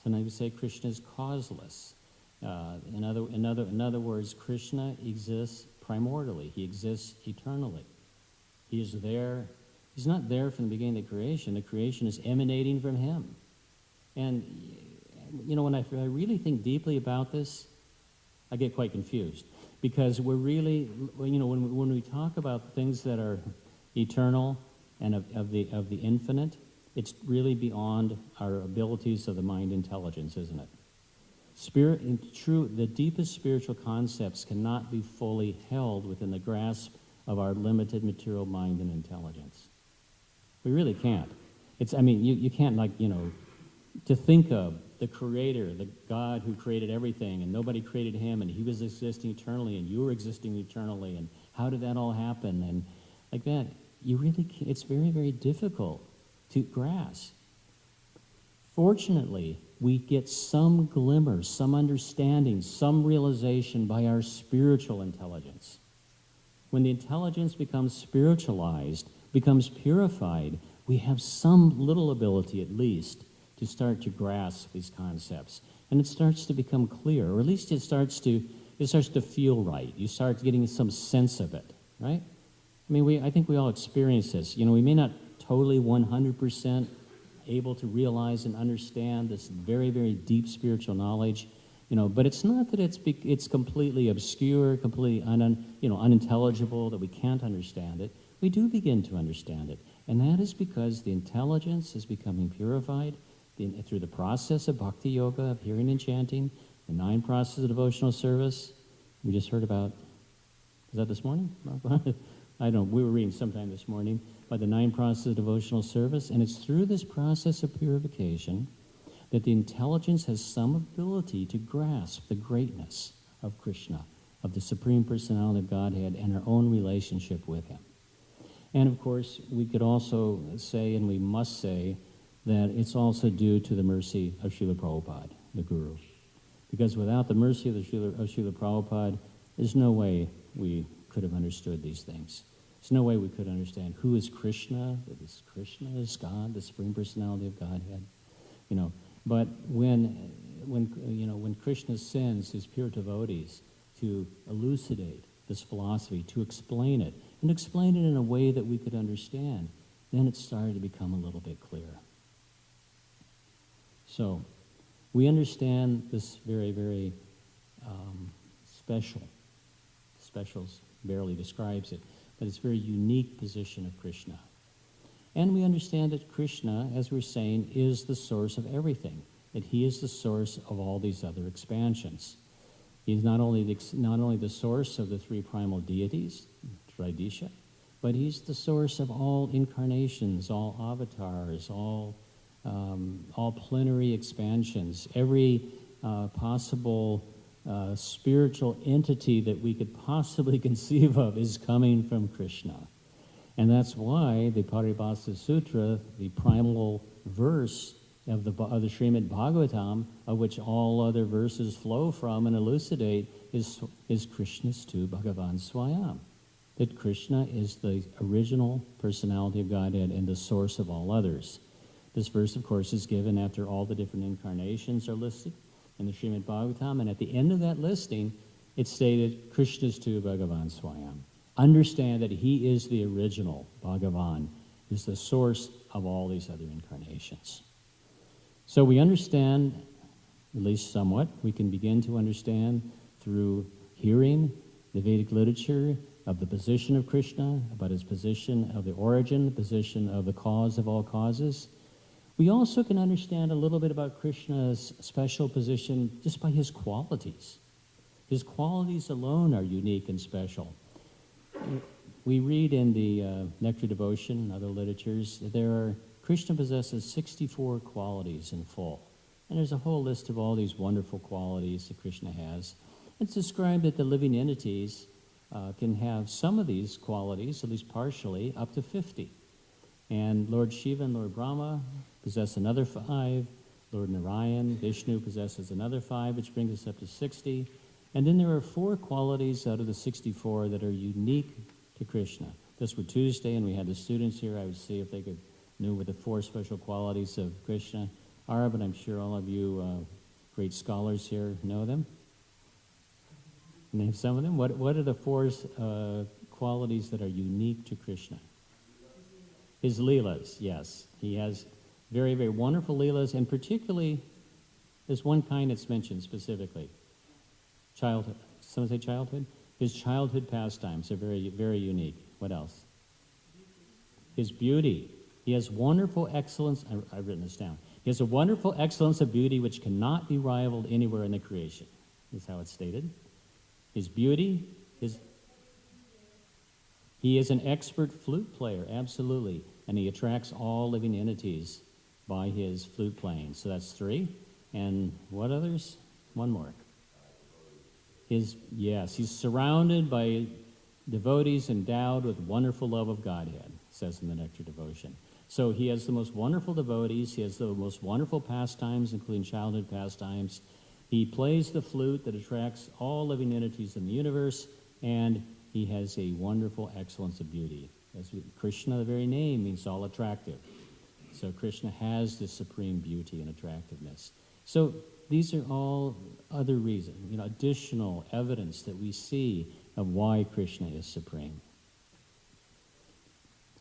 Sometimes we say Krishna is causeless. In other words, Krishna exists primordially. He exists eternally. He is there. He's not there from the beginning of the creation. The creation is emanating from him. And, when I really think deeply about this, I get quite confused. Because we're really, when we talk about things that are eternal and of the infinite, it's really beyond our abilities of the mind intelligence, isn't it? The deepest spiritual concepts cannot be fully held within the grasp of our limited material mind and intelligence. We really can't. You can't to think of the Creator, the God who created everything, and nobody created him, and he was existing eternally, and you were existing eternally, and how did that all happen? And like that, it's very, very difficult to grasp. Fortunately, we get some glimmer, some understanding, some realization by our spiritual intelligence. When the intelligence becomes spiritualized, becomes purified, we have some little ability at least to start to grasp these concepts. And it starts to become clear, or at least it starts to feel right. You start getting some sense of it, right? I think we all experience this. We may not totally 100% able to realize and understand this very, very deep spiritual knowledge, but it's not that it's completely obscure, completely unintelligible, that we can't understand it. We do begin to understand it. And that is because the intelligence is becoming purified through the process of bhakti yoga, of hearing and chanting, the 9 processes of devotional service. We just heard about, was that this morning? I don't know, we were reading sometime this morning by the 9 processes of devotional service, and it's through this process of purification that the intelligence has some ability to grasp the greatness of Krishna, of the Supreme Personality of Godhead, and our own relationship with him. And of course, we could also say, and we must say, that it's also due to the mercy of Srila Prabhupada, the Guru. Because without the mercy of Srila Prabhupada, there's no way we could have understood these things. There's no way we could understand who is Krishna, that this Krishna is God, the Supreme Personality of Godhead. But when Krishna sends his pure devotees to elucidate this philosophy, to explain it, and explain it in a way that we could understand, then it started to become a little bit clearer. So we understand this very, very special barely describes it, but it's a very unique position of Krishna. And we understand that Krishna, as we're saying, is the source of everything, that he is the source of all these other expansions. He's not only the source of the three primal deities, Tridisha, but he's the source of all incarnations, all avatars, all plenary expansions. Every possible spiritual entity that we could possibly conceive of is coming from Krishna. And that's why the Paribhasa Sutra, the primal verse of the Srimad Bhagavatam, of which all other verses flow from and elucidate, is Krishna's tu Bhagavan Swayam. That Krishna is the original personality of Godhead and the source of all others. This verse, of course, is given after all the different incarnations are listed in the Srimad Bhagavatam, and at the end of that listing, it's stated, Krishna's tu Bhagavan Swayam. Understand that he is the original Bhagavan, is the source of all these other incarnations. So we understand, at least somewhat, we can begin to understand through hearing the Vedic literature of the position of Krishna, about his position of the origin, the position of the cause of all causes. We also can understand a little bit about Krishna's special position just by his qualities. His qualities alone are unique and special. We read in the Nectar Devotion and other literatures that Krishna possesses 64 qualities in full. And there's a whole list of all these wonderful qualities that Krishna has. It's described that the living entities can have some of these qualities, at least partially, up to 50. And Lord Shiva and Lord Brahma possess another 5. Lord Narayan, Vishnu possesses another 5, which brings us up to 60. And then there are 4 qualities out of the 64 that are unique to Krishna. This were Tuesday, and we had the students here. I would see if they knew what the 4 special qualities of Krishna are, but I'm sure all of you great scholars here know them. Name some of them. What are the 4 qualities that are unique to Krishna? His leelas, yes. He has very, very wonderful leelas, and particularly there's one kind that's mentioned specifically. Childhood. Someone say childhood? His childhood pastimes are very, very unique. What else? His beauty. He has wonderful excellence. I've written this down. He has a wonderful excellence of beauty which cannot be rivaled anywhere in the creation, is how it's stated. His beauty, he is an expert flute player, absolutely, and he attracts all living entities by his flute playing. So that's 3. And what others? One more. He's surrounded by devotees endowed with wonderful love of Godhead, it says in the Nectar Devotion. So he has the most wonderful devotees, he has the most wonderful pastimes, including childhood pastimes. He plays the flute that attracts all living entities in the universe, and he has a wonderful excellence of beauty. Krishna, the very name, means all attractive. So Krishna has this supreme beauty and attractiveness. So these are all other reasons, additional evidence that we see of why Krishna is supreme.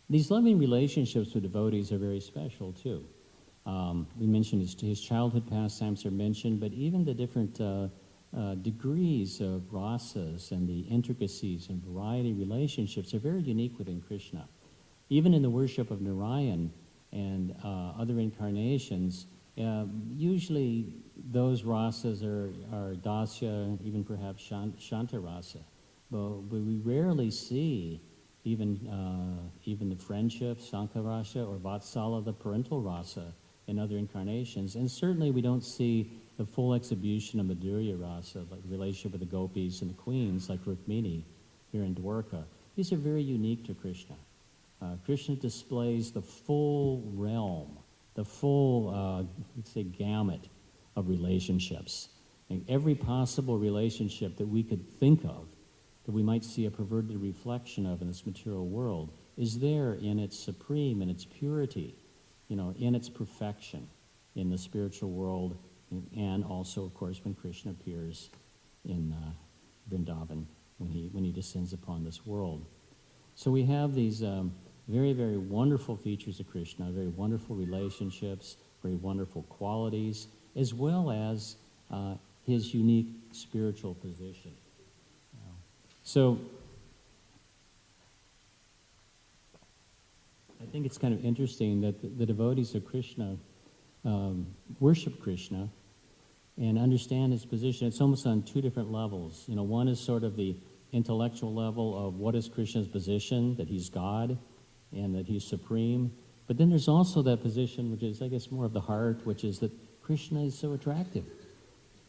These loving relationships with devotees are very special, too. We mentioned his childhood pastimes are mentioned, but even the different degrees of rasas and the intricacies and variety of relationships are very unique within Krishna. Even in the worship of Narayan and other incarnations, usually those rasas are dasya, even perhaps shanta rasa. But we rarely see even the friendship, sankha rasa, or vatsala, the parental rasa, in other incarnations. And certainly we don't see the full exhibition of Madhurya rasa, like the relationship with the gopis and the queens, like Rukmini here in Dwarka. These are very unique to Krishna. Krishna displays the full realm, the full, let's say, gamut of relationships. And every possible relationship that we could think of, that we might see a perverted reflection of in this material world, is there in its supreme, in its purity, in its perfection in the spiritual world, and also, of course, when Krishna appears in Vrindavan, when he descends upon this world. So we have these very, very wonderful features of Krishna, very wonderful relationships, very wonderful qualities, as well as his unique spiritual position. So I think it's kind of interesting that the devotees of Krishna worship Krishna and understand his position. It's almost on two different levels. One is sort of the intellectual level of what is Krishna's position, that he's God and that he's supreme. But then there's also that position, which is, I guess, more of the heart, which is that Krishna is so attractive.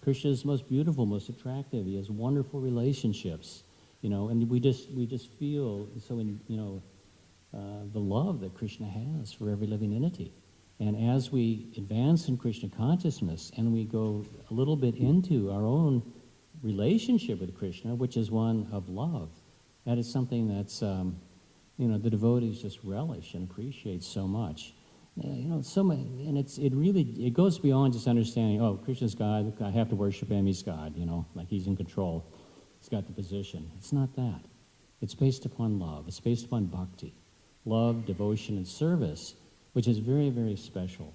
Krishna is most beautiful, most attractive. He has wonderful relationships, and we just feel so in, the love that Krishna has for every living entity. And as we advance in Krishna consciousness and we go a little bit into our own relationship with Krishna, which is one of love, that is something that's, the devotees just relish and appreciate so much. So much, and it goes beyond just understanding, oh, Krishna's God, I have to worship him, he's God, like he's in control. He's got the position. It's not that. It's based upon love. It's based upon bhakti. Love, devotion, and service, which is very, very special.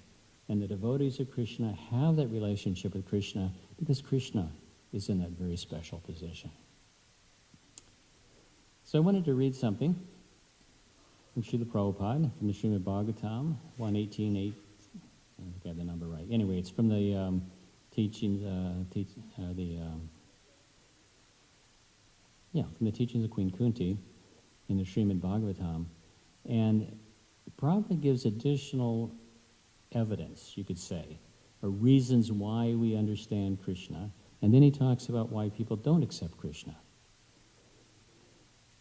And the devotees of Krishna have that relationship with Krishna because Krishna is in that very special position. So I wanted to read something from Srila Prabhupada, from the Srimad Bhagavatam, 118.8. I think I have the number right. Anyway, it's from the teachings, from the teachings of Queen Kunti in the Srimad Bhagavatam. And Prabhupada gives additional evidence, you could say, or reasons why we understand Krishna. And then he talks about why people don't accept Krishna.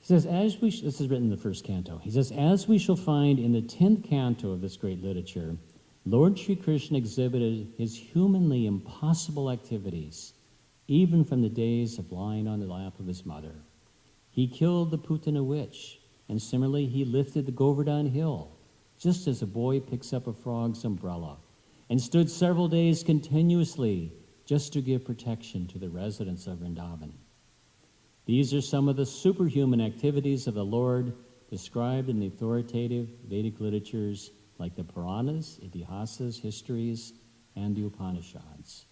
He says, this is written in the first canto. He says, as we shall find in the 10th canto of this great literature, Lord Sri Krishna exhibited his humanly impossible activities, even from the days of lying on the lap of his mother. He killed the Putana witch, and similarly he lifted the Govardhan hill, just as a boy picks up a frog's umbrella, and stood several days continuously just to give protection to the residents of Vrindavan. These are some of the superhuman activities of the Lord described in the authoritative Vedic literatures like the Puranas, Itihasas, histories, and the Upanishads.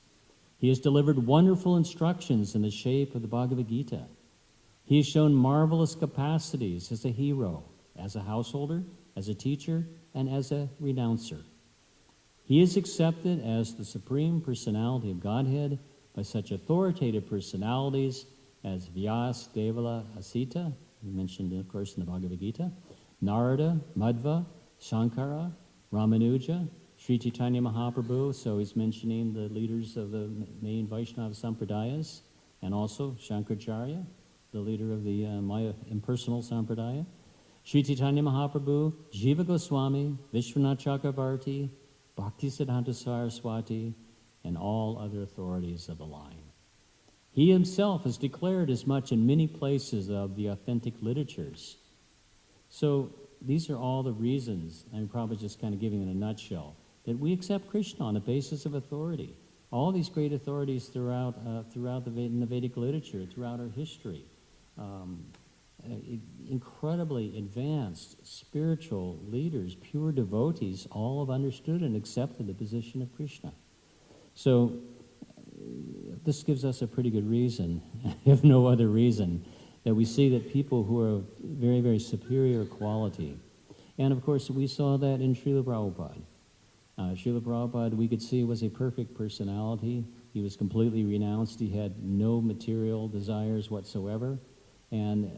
He has delivered wonderful instructions in the shape of the Bhagavad Gita. He has shown marvelous capacities as a hero, as a householder, as a teacher, and as a renouncer. He is accepted as the Supreme Personality of Godhead by such authoritative personalities as Vyas, Devala, Asita, mentioned, of course, in the Bhagavad Gita, Narada, Madhva, Shankara, Ramanuja, Sri Chaitanya Mahaprabhu, so he's mentioning the leaders of the main Vaishnava Sampradayas, and also Shankaracharya, the leader of the Maya impersonal Sampradaya, Sri Chaitanya Mahaprabhu, Jiva Goswami, Vishwanath Chakravarti, Bhaktisiddhanta Saraswati, and all other authorities of the line. He himself has declared as much in many places of the authentic literatures. So these are all the reasons, I'm probably just kind of giving in a nutshell, that we accept Krishna on the basis of authority. All these great authorities throughout in the Vedic literature, throughout our history, incredibly advanced spiritual leaders, pure devotees, all have understood and accepted the position of Krishna. So this gives us a pretty good reason, if no other reason, that we see that people who are of very, very superior quality. And of course, we saw that in Srila Prabhupada. Srila Prabhupada, we could see, was a perfect personality. He was completely renounced. He had no material desires whatsoever. And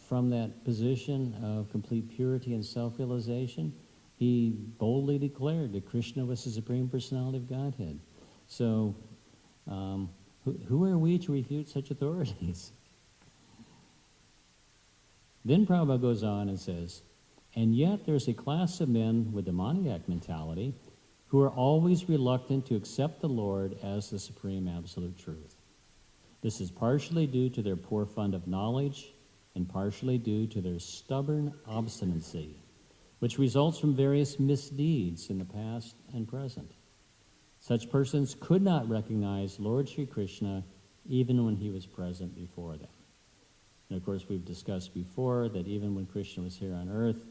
from that position of complete purity and self-realization, he boldly declared that Krishna was the Supreme Personality of Godhead. So who are we to refute such authorities? Then Prabhupada goes on and says, and yet there's a class of men with demoniac mentality who are always reluctant to accept the Lord as the supreme absolute truth. This is partially due to their poor fund of knowledge and partially due to their stubborn obstinacy, which results from various misdeeds in the past and present. Such persons could not recognize Lord Sri Krishna even when he was present before them. And of course, we've discussed before that even when Krishna was here on earth,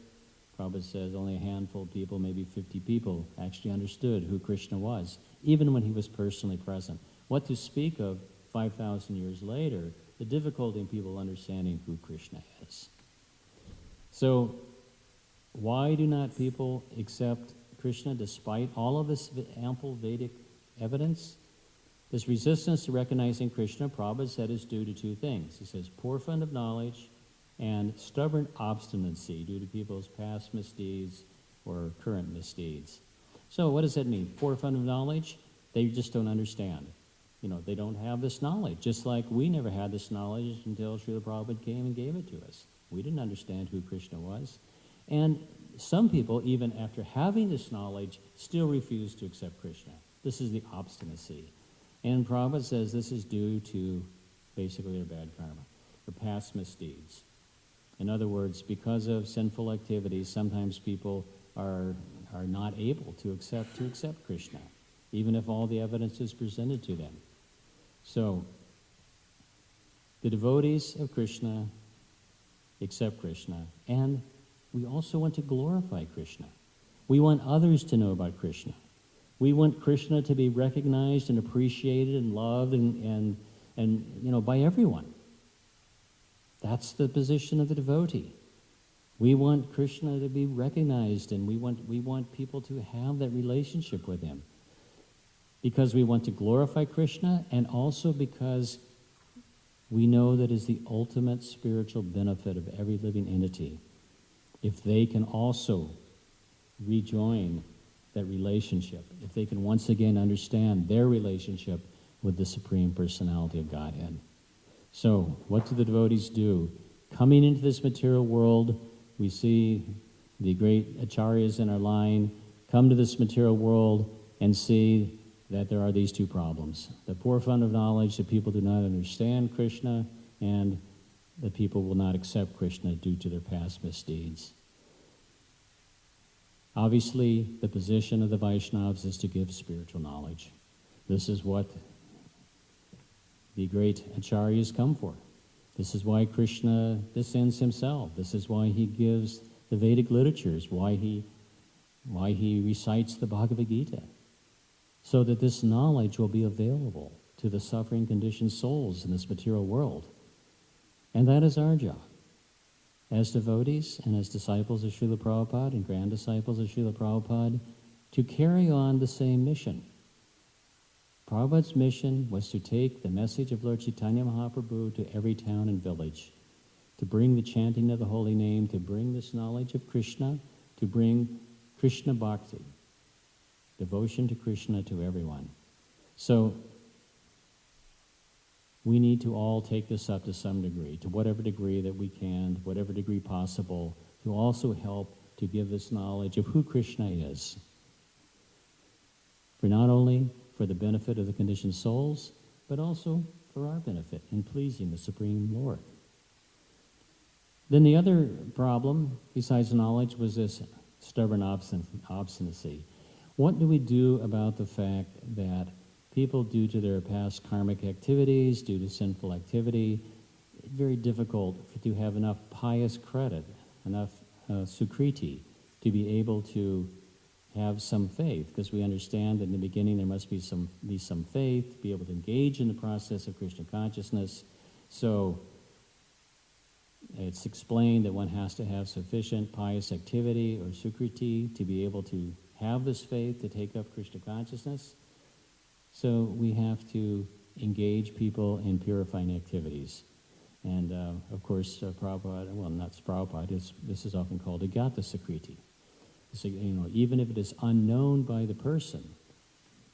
Prabhupada says only a handful of people, maybe 50 people, actually understood who Krishna was, even when he was personally present. What to speak of 5,000 years later, the difficulty in people understanding who Krishna is. So, why do not people accept Krishna despite all of this ample Vedic evidence? This resistance to recognizing Krishna, Prabhupada said, is due to two things. He says, poor fund of knowledge and stubborn obstinacy due to people's past misdeeds or current misdeeds. So what does that mean? Poor fund of knowledge? They just don't understand. They don't have this knowledge, just like we never had this knowledge until Srila Prabhupada came and gave it to us. We didn't understand who Krishna was. And some people, even after having this knowledge, still refuse to accept Krishna. This is the obstinacy. And Prabhupada says this is due to basically their bad karma, or past misdeeds. In other words, because of sinful activities, sometimes people are not able to accept Krishna, even if all the evidence is presented to them. So, the devotees of Krishna accept Krishna, and we also want to glorify Krishna. We want others to know about Krishna. We want Krishna to be recognized and appreciated and loved and by everyone. That's the position of the devotee. We want Krishna to be recognized, and we want people to have that relationship with him. Because we want to glorify Krishna, and also because we know that is the ultimate spiritual benefit of every living entity, if they can also rejoin that relationship, if they can once again understand their relationship with the Supreme Personality of Godhead. So, what do the devotees do? Coming into this material world, we see the great acharyas in our line come to this material world and see that there are these two problems. The poor fund of knowledge, that people do not understand Krishna, and that people will not accept Krishna due to their past misdeeds. Obviously, the position of the Vaishnavas is to give spiritual knowledge. This is what the great acharyas come for. This is why Krishna descends himself. This is why he gives the Vedic literatures, why he recites the Bhagavad Gita, so that this knowledge will be available to the suffering conditioned souls in this material world. And that is our job. As devotees and as disciples of Srila Prabhupada and grand disciples of Srila Prabhupada, to carry on the same mission. Prabhupada's mission was to take the message of Lord Chaitanya Mahaprabhu to every town and village, to bring the chanting of the holy name, to bring this knowledge of Krishna, to bring Krishna Bhakti, devotion to Krishna to everyone. So, we need to all take this up to some degree, to whatever degree that we can, whatever degree possible, to also help to give this knowledge of who Krishna is. For not only for the benefit of the conditioned souls, but also for our benefit in pleasing the Supreme Lord. Then the other problem, besides knowledge, was this stubborn obstinacy. What do we do about the fact that people, due to their past karmic activities, due to sinful activity, it's very difficult to have enough pious credit, enough sukriti, to be able to have some faith, because we understand that in the beginning there must be some faith to be able to engage in the process of Krishna consciousness. So it's explained that one has to have sufficient pious activity or sukriti to be able to have this faith to take up Krishna consciousness. So we have to engage people in purifying activities. And of course, Prabhupada, well, not Prabhupada, this is often called Agyata Sakriti. So, even if it is unknown by the person,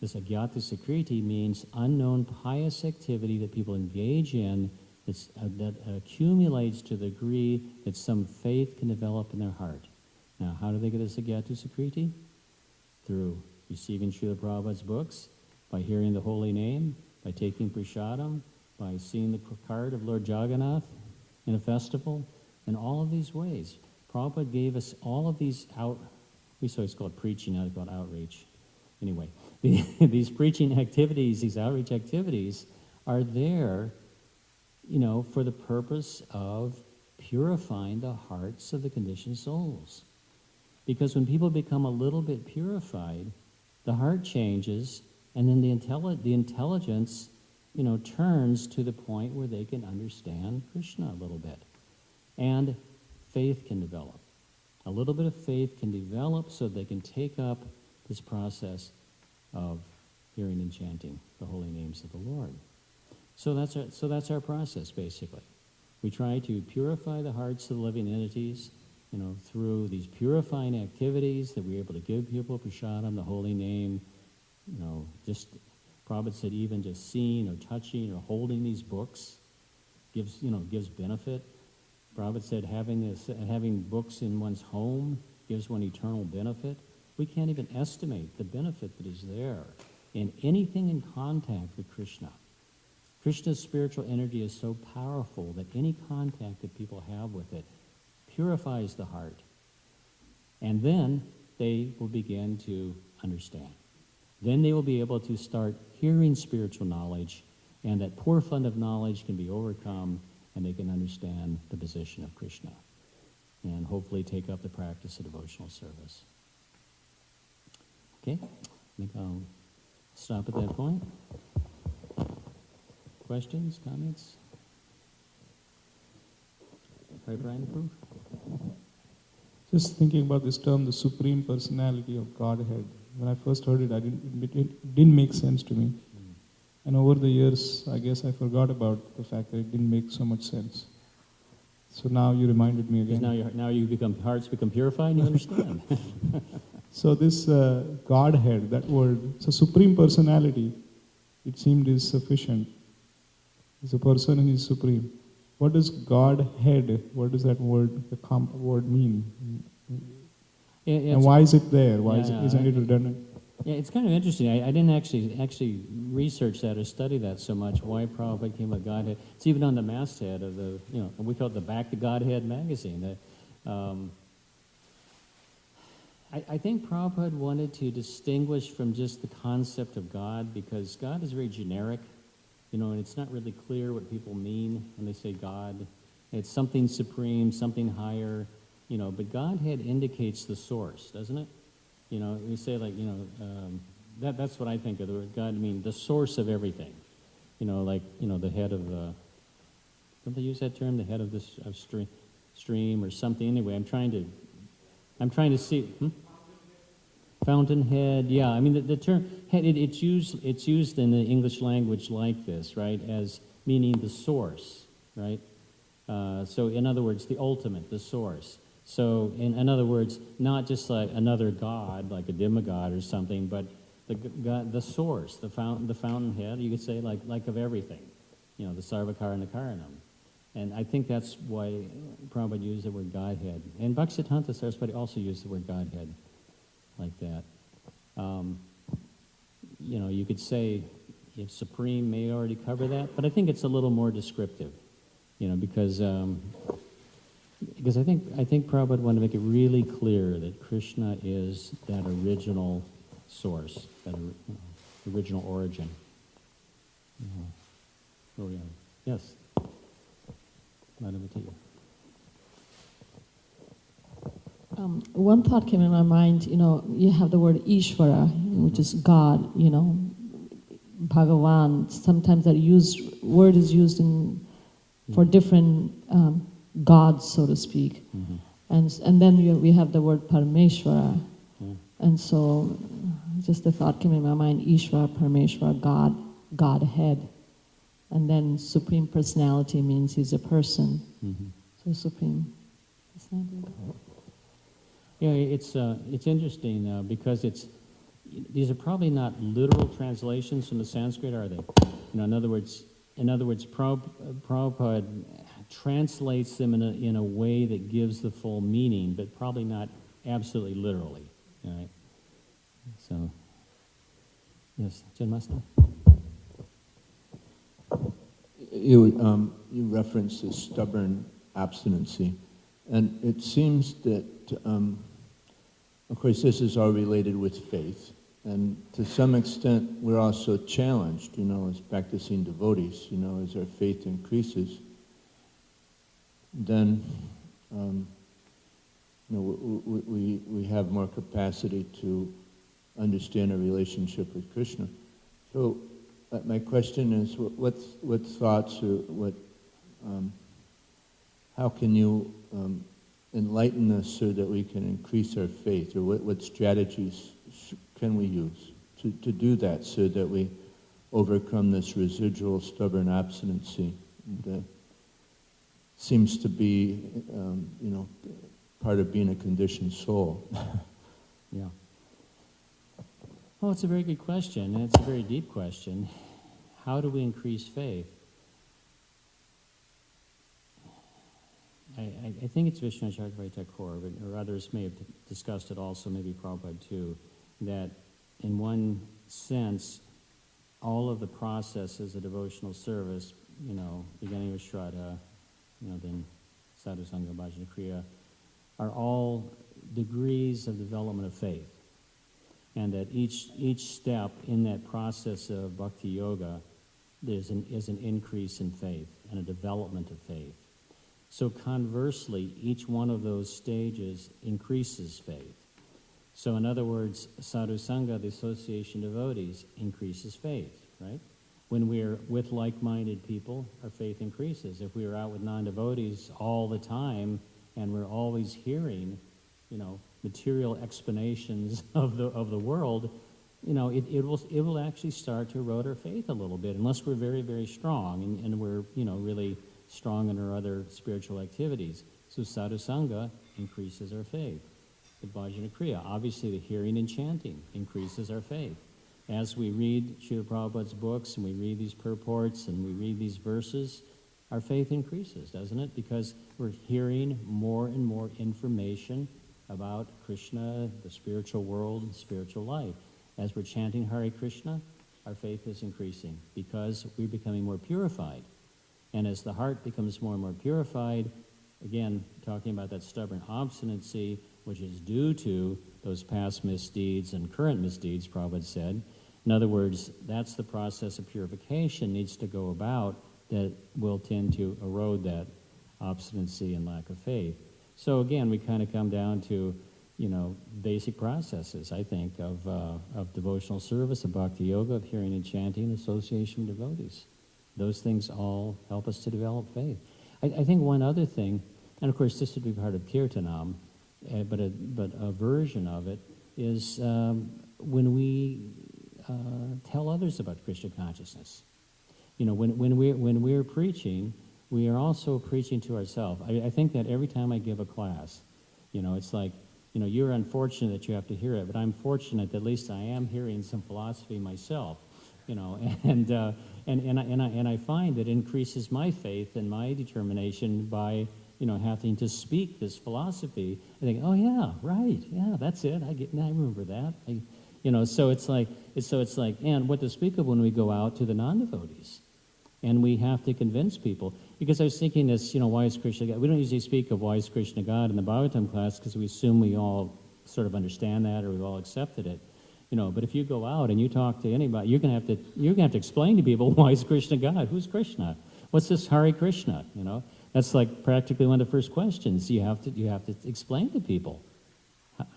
this Agyata Sakriti means unknown pious activity that people engage in that accumulates to the degree that some faith can develop in their heart. Now, how do they get this Agyata Sakriti? Through receiving Srila Prabhupada's books, by hearing the holy name, by taking prasadam, by seeing the card of Lord Jagannath in a festival, in all of these ways. Prabhupada gave us all of these we always call it preaching, now they call it outreach. Anyway, these preaching activities, these outreach activities are there, for the purpose of purifying the hearts of the conditioned souls. Because when people become a little bit purified, the heart changes, and then the intelligence, turns to the point where they can understand Krishna a little bit. And faith can develop. A little bit of faith can develop so they can take up this process of hearing and chanting the holy names of the Lord. So that's our process, basically. We try to purify the hearts of the living entities, through these purifying activities that we're able to give people prasadam, the holy name. Just Prabhupada said even just seeing or touching or holding these books gives benefit. Prabhupada said having books in one's home gives one eternal benefit. We can't even estimate the benefit that is there in anything in contact with Krishna. Krishna's spiritual energy is so powerful that any contact that people have with it purifies the heart. And then they will begin to understand. Then they will be able to start hearing spiritual knowledge, and that poor fund of knowledge can be overcome, and they can understand the position of Krishna, and hopefully take up the practice of devotional service. Okay? I think I'll stop at that point. Questions, comments? Right, Brian, approve? Just thinking about this term, the Supreme Personality of Godhead. When I first heard it, it didn't make sense to me. And over the years, I guess I forgot about the fact that it didn't make so much sense. So now you reminded me again. Now hearts become purified and you understand. So this Godhead, that word, so Supreme Personality, it seemed is sufficient. He's a person and he's supreme. What does Godhead, what does that word mean? And why is it there? Isn't it redundant? Yeah, it's kind of interesting. I didn't actually research that or study that so much, why Prabhupada came with Godhead. It's even on the masthead of the, we call it the Back to Godhead magazine. I think Prabhupada wanted to distinguish from just the concept of God, because God is very generic, and it's not really clear what people mean when they say God. It's something supreme, something higher, but Godhead indicates the source, doesn't it? We say that's what I think of the word God. I mean, the source of everything. The head of the, don't they use that term, the head of this stream or something? Anyway, I'm trying to see. Fountainhead, yeah. I mean, the term head, it's used in the English language like this, right, as meaning the source, right? So, in other words, the ultimate, the source. So, in other words, not just like another god, like a demigod or something, but the source, the fountainhead. You could say like of everything, the Sarvakaranakaranam. And I think that's why Prabhupada used the word Godhead. And Bhaktisiddhanta Saraswati also used the word Godhead like that. You could say if supreme may already cover that, but I think it's a little more descriptive, because I think Prabhupada wanted to make it really clear that Krishna is that original source, that original origin. Where we are? Yes. Madam Atiya. One thought came in my mind, you have the word Ishvara, which is God, Bhagavan. Sometimes that word is used for different gods, so to speak. Mm-hmm. And then we have the word Parameshvara. Yeah. And so just the thought came in my mind, Ishvara, Parameshvara, God, Godhead. And then Supreme Personality means he's a person. Mm-hmm. So Supreme Personality. Yeah, it's interesting because these are probably not literal translations from the Sanskrit, are they? In other words, Prabhupada translates them in a way that gives the full meaning, but probably not absolutely literally. All right. So, yes, Janmasta. You referenced the stubborn abstinency, and it seems that, of course, this is all related with faith, and to some extent we're also challenged, as practicing devotees, as our faith increases, then we have more capacity to understand our relationship with Krishna. So my question is, what thoughts or how can you enlighten us so that we can increase our faith, or what strategies can we use to do that so that we overcome this residual stubborn obstinacy that seems to be, part of being a conditioned soul? Yeah. Well, it's a very good question, and it's a very deep question. How do we increase faith? I think it's Vishnacharya Thakur, or others may have discussed it also, maybe Prabhupada too, that in one sense, all of the processes of devotional service, beginning with Shraddha, then Sadhusanga, Bhajana, Kriya, are all degrees of development of faith. And that each step in that process of bhakti yoga is an increase in faith and a development of faith. So conversely, each one of those stages increases faith. So in other words, sadhusanga, the association of devotees, increases faith, right? When we're with like-minded people, our faith increases. If we are out with non-devotees all the time and we're always hearing, material explanations of the world, it will actually start to erode our faith a little bit, unless we're very, very strong and we're, really strong in our other spiritual activities. So sadhusanga increases our faith. The Bhajana Kriya, obviously the hearing and chanting, increases our faith. As we read Srila Prabhupada's books and we read these purports and we read these verses, our faith increases, doesn't it? Because we're hearing more and more information about Krishna, the spiritual world, and spiritual life. As we're chanting Hare Krishna, our faith is increasing because we're becoming more purified. And as the heart becomes more and more purified, again, talking about that stubborn obstinacy, which is due to those past misdeeds and current misdeeds, Prabhupada said. In other words, that's the process of purification needs to go about that will tend to erode that obstinacy and lack of faith. So again, we kind of come down to, basic processes, I think, of devotional service, of bhakti yoga, of hearing and chanting, association with devotees. Those things all help us to develop faith. I think one other thing, and of course this would be part of Kirtanam, but a version of it is when we tell others about Krishna consciousness. When we're preaching, we are also preaching to ourselves. I think that every time I give a class, it's like, you're unfortunate that you have to hear it, but I'm fortunate that at least I am hearing some philosophy myself, and I find that it increases my faith and my determination by, having to speak this philosophy. I think, oh yeah, right, yeah, that's it. I remember that. So it's like, and what to speak of when we go out to the non-devotees, and we have to convince people. Because I was thinking this, why is Krishna God? We don't usually speak of why is Krishna God in the Bhagavatam class because we assume we all sort of understand that or we've all accepted it. But if you go out and you talk to anybody, you're gonna have to explain to people why is Krishna God? Who's Krishna? What's this Hare Krishna? That's like practically one of the first questions you have to explain to people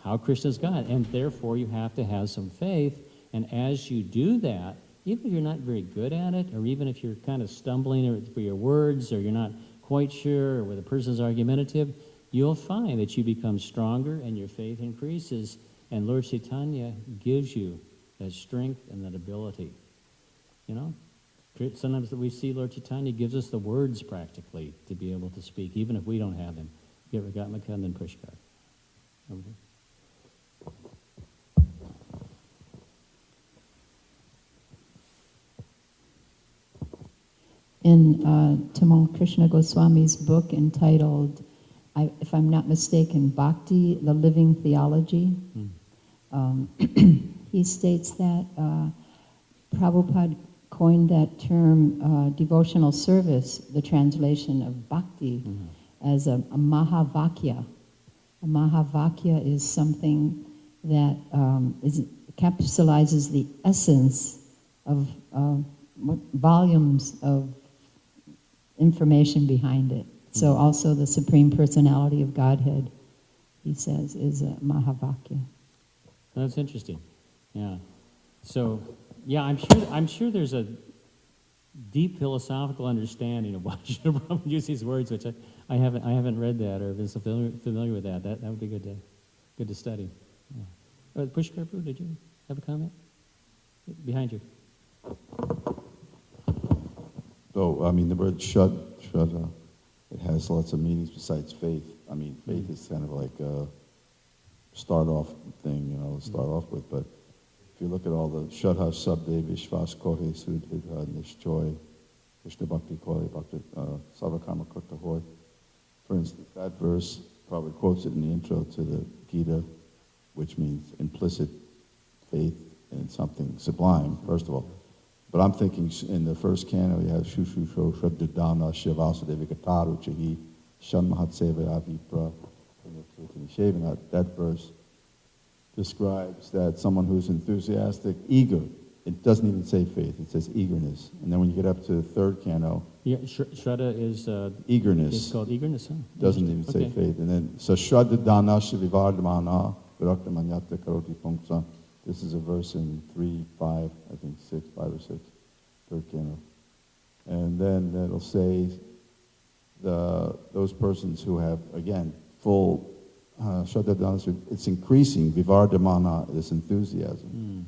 how Krishna's God, and therefore you have to have some faith. And as you do that, even if you're not very good at it, or even if you're kind of stumbling for your words, or you're not quite sure, or where the person's argumentative, you'll find that you become stronger and your faith increases, and Lord Chaitanya gives you that strength and that ability. Sometimes we see Lord Chaitanya gives us the words practically to be able to speak, even if we don't have them. You ever got Makand and Pushkar? Okay. In Tamal Krishna Goswami's book entitled, if I'm not mistaken, Bhakti, the Living Theology, he states that Prabhupada coined that term devotional service, the translation of bhakti, as a mahavakya. A mahavakya is something that capsulizes the essence of volumes of information behind it. So also the Supreme Personality of Godhead he says, is a Mahavakya. That's interesting. Yeah. So, yeah, I'm sure there's a deep philosophical understanding of why Prabhupada used these words, which I haven't read that or been so familiar with that. That would be good to study. Yeah. Pushkar Prabhu, did you have a comment? Behind you. So, I mean, the word Shraddha, it has lots of meanings besides faith. I mean, faith is kind of like a start-off thing, start off with. But if you look at all the Shraddha, Sabde, Vishwas, Kohe, Sudhvidha, Nishchoy, Krishna Bhakti, Kohe, Bhakti, Sarvakarma Kurta Hoy. For instance, that verse probably quotes it in the intro to the Gita, which means implicit faith in something sublime, first of all. But I'm thinking in the first canto, you have Shushu Sho Shraddhadana Shivasudevika Chahi Shan Mahatseva Avipra. That verse describes that someone who's enthusiastic, eager. It doesn't even say faith, it says eagerness. And then when you get up to the third canto, Shraddha is eagerness. It's called eagerness, huh? Doesn't even say faith. And then so Shraddhadana Shivivardhamana Viraktamanyata Karoti Pungsa. This is a verse in 3, 5, I think 6, 5 or 6, third canto. And then it'll say those persons who have, again, full Shraddha, it's increasing, Vivardhamana, this enthusiasm.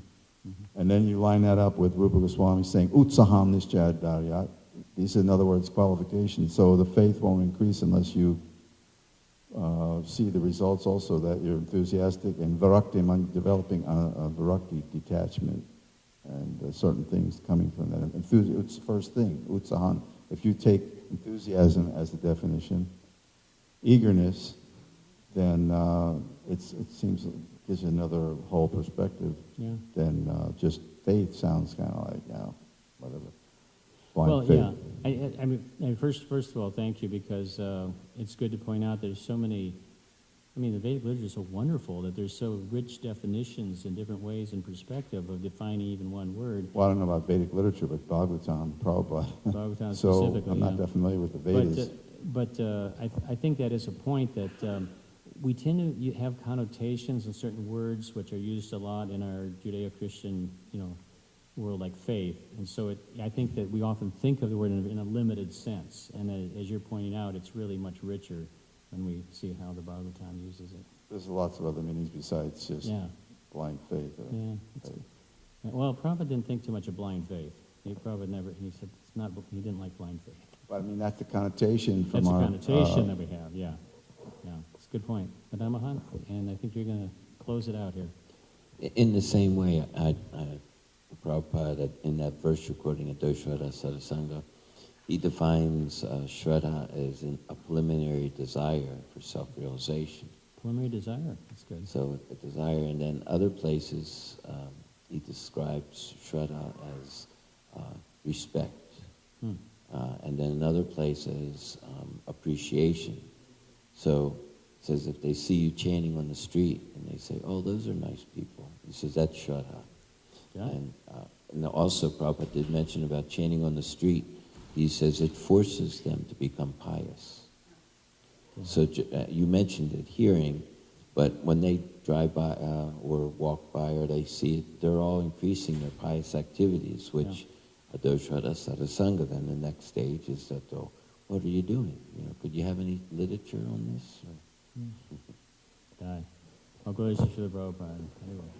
And then you line that up with Rupa Goswami saying, Utsaham Nishchayadharya. These are, in other words, qualifications. So the faith won't increase unless you see the results also that you're enthusiastic, and Virakti, developing a Virakti detachment, and certain things coming from that. It's the first thing, Utsahan. If you take enthusiasm as the definition, eagerness, then it seems gives you another whole perspective. Yeah. Then just faith sounds kind of like, whatever. Blind faith. Yeah. I mean, first of all, thank you, because it's good to point out there's so many. I mean, the Vedic literature is so wonderful that there's so rich definitions and different ways and perspective of defining even one word. Well, I don't know about Vedic literature, but Bhagavatam, Prabhupada. Bhagavatam so specifically, I'm not that familiar with the Vedas. But I think that is a point that we tend to have connotations in certain words which are used a lot in our Judeo-Christian, world, like faith. And so I think that we often think of the word in a limited sense. And as you're pointing out, it's really much richer when we see how the Bhagavatam uses it. There's lots of other meanings besides just blind faith. Well, Prabhupada didn't think too much of blind faith. He said he didn't like blind faith. But I mean, that's the connotation from our... That's the connotation that we have, yeah. It's a good point. Madam Mahan, and I think you're going to close it out here. In the same way, Prabhupada, in that verse you're quoting, Adoshvara Sarasanga, he defines Shraddha as a preliminary desire for self-realization. Preliminary desire, that's good. So a desire, and then other places he describes Shraddha as respect. And then in other places, appreciation. So it says if they see you chanting on the street and they say, oh, those are nice people, he says that's Shraddha. Yeah. And also Prabhupada did mention about chanting on the street. He says it forces them to become pious. Yeah. So you mentioned it, hearing, but when they drive by or walk by or they see it, they're all increasing their pious activities, which Adoshvara Sarasanga, then the next stage is that, what are you doing? Could you have any literature on this? I'll go to Srila Prabhupada. Anyway.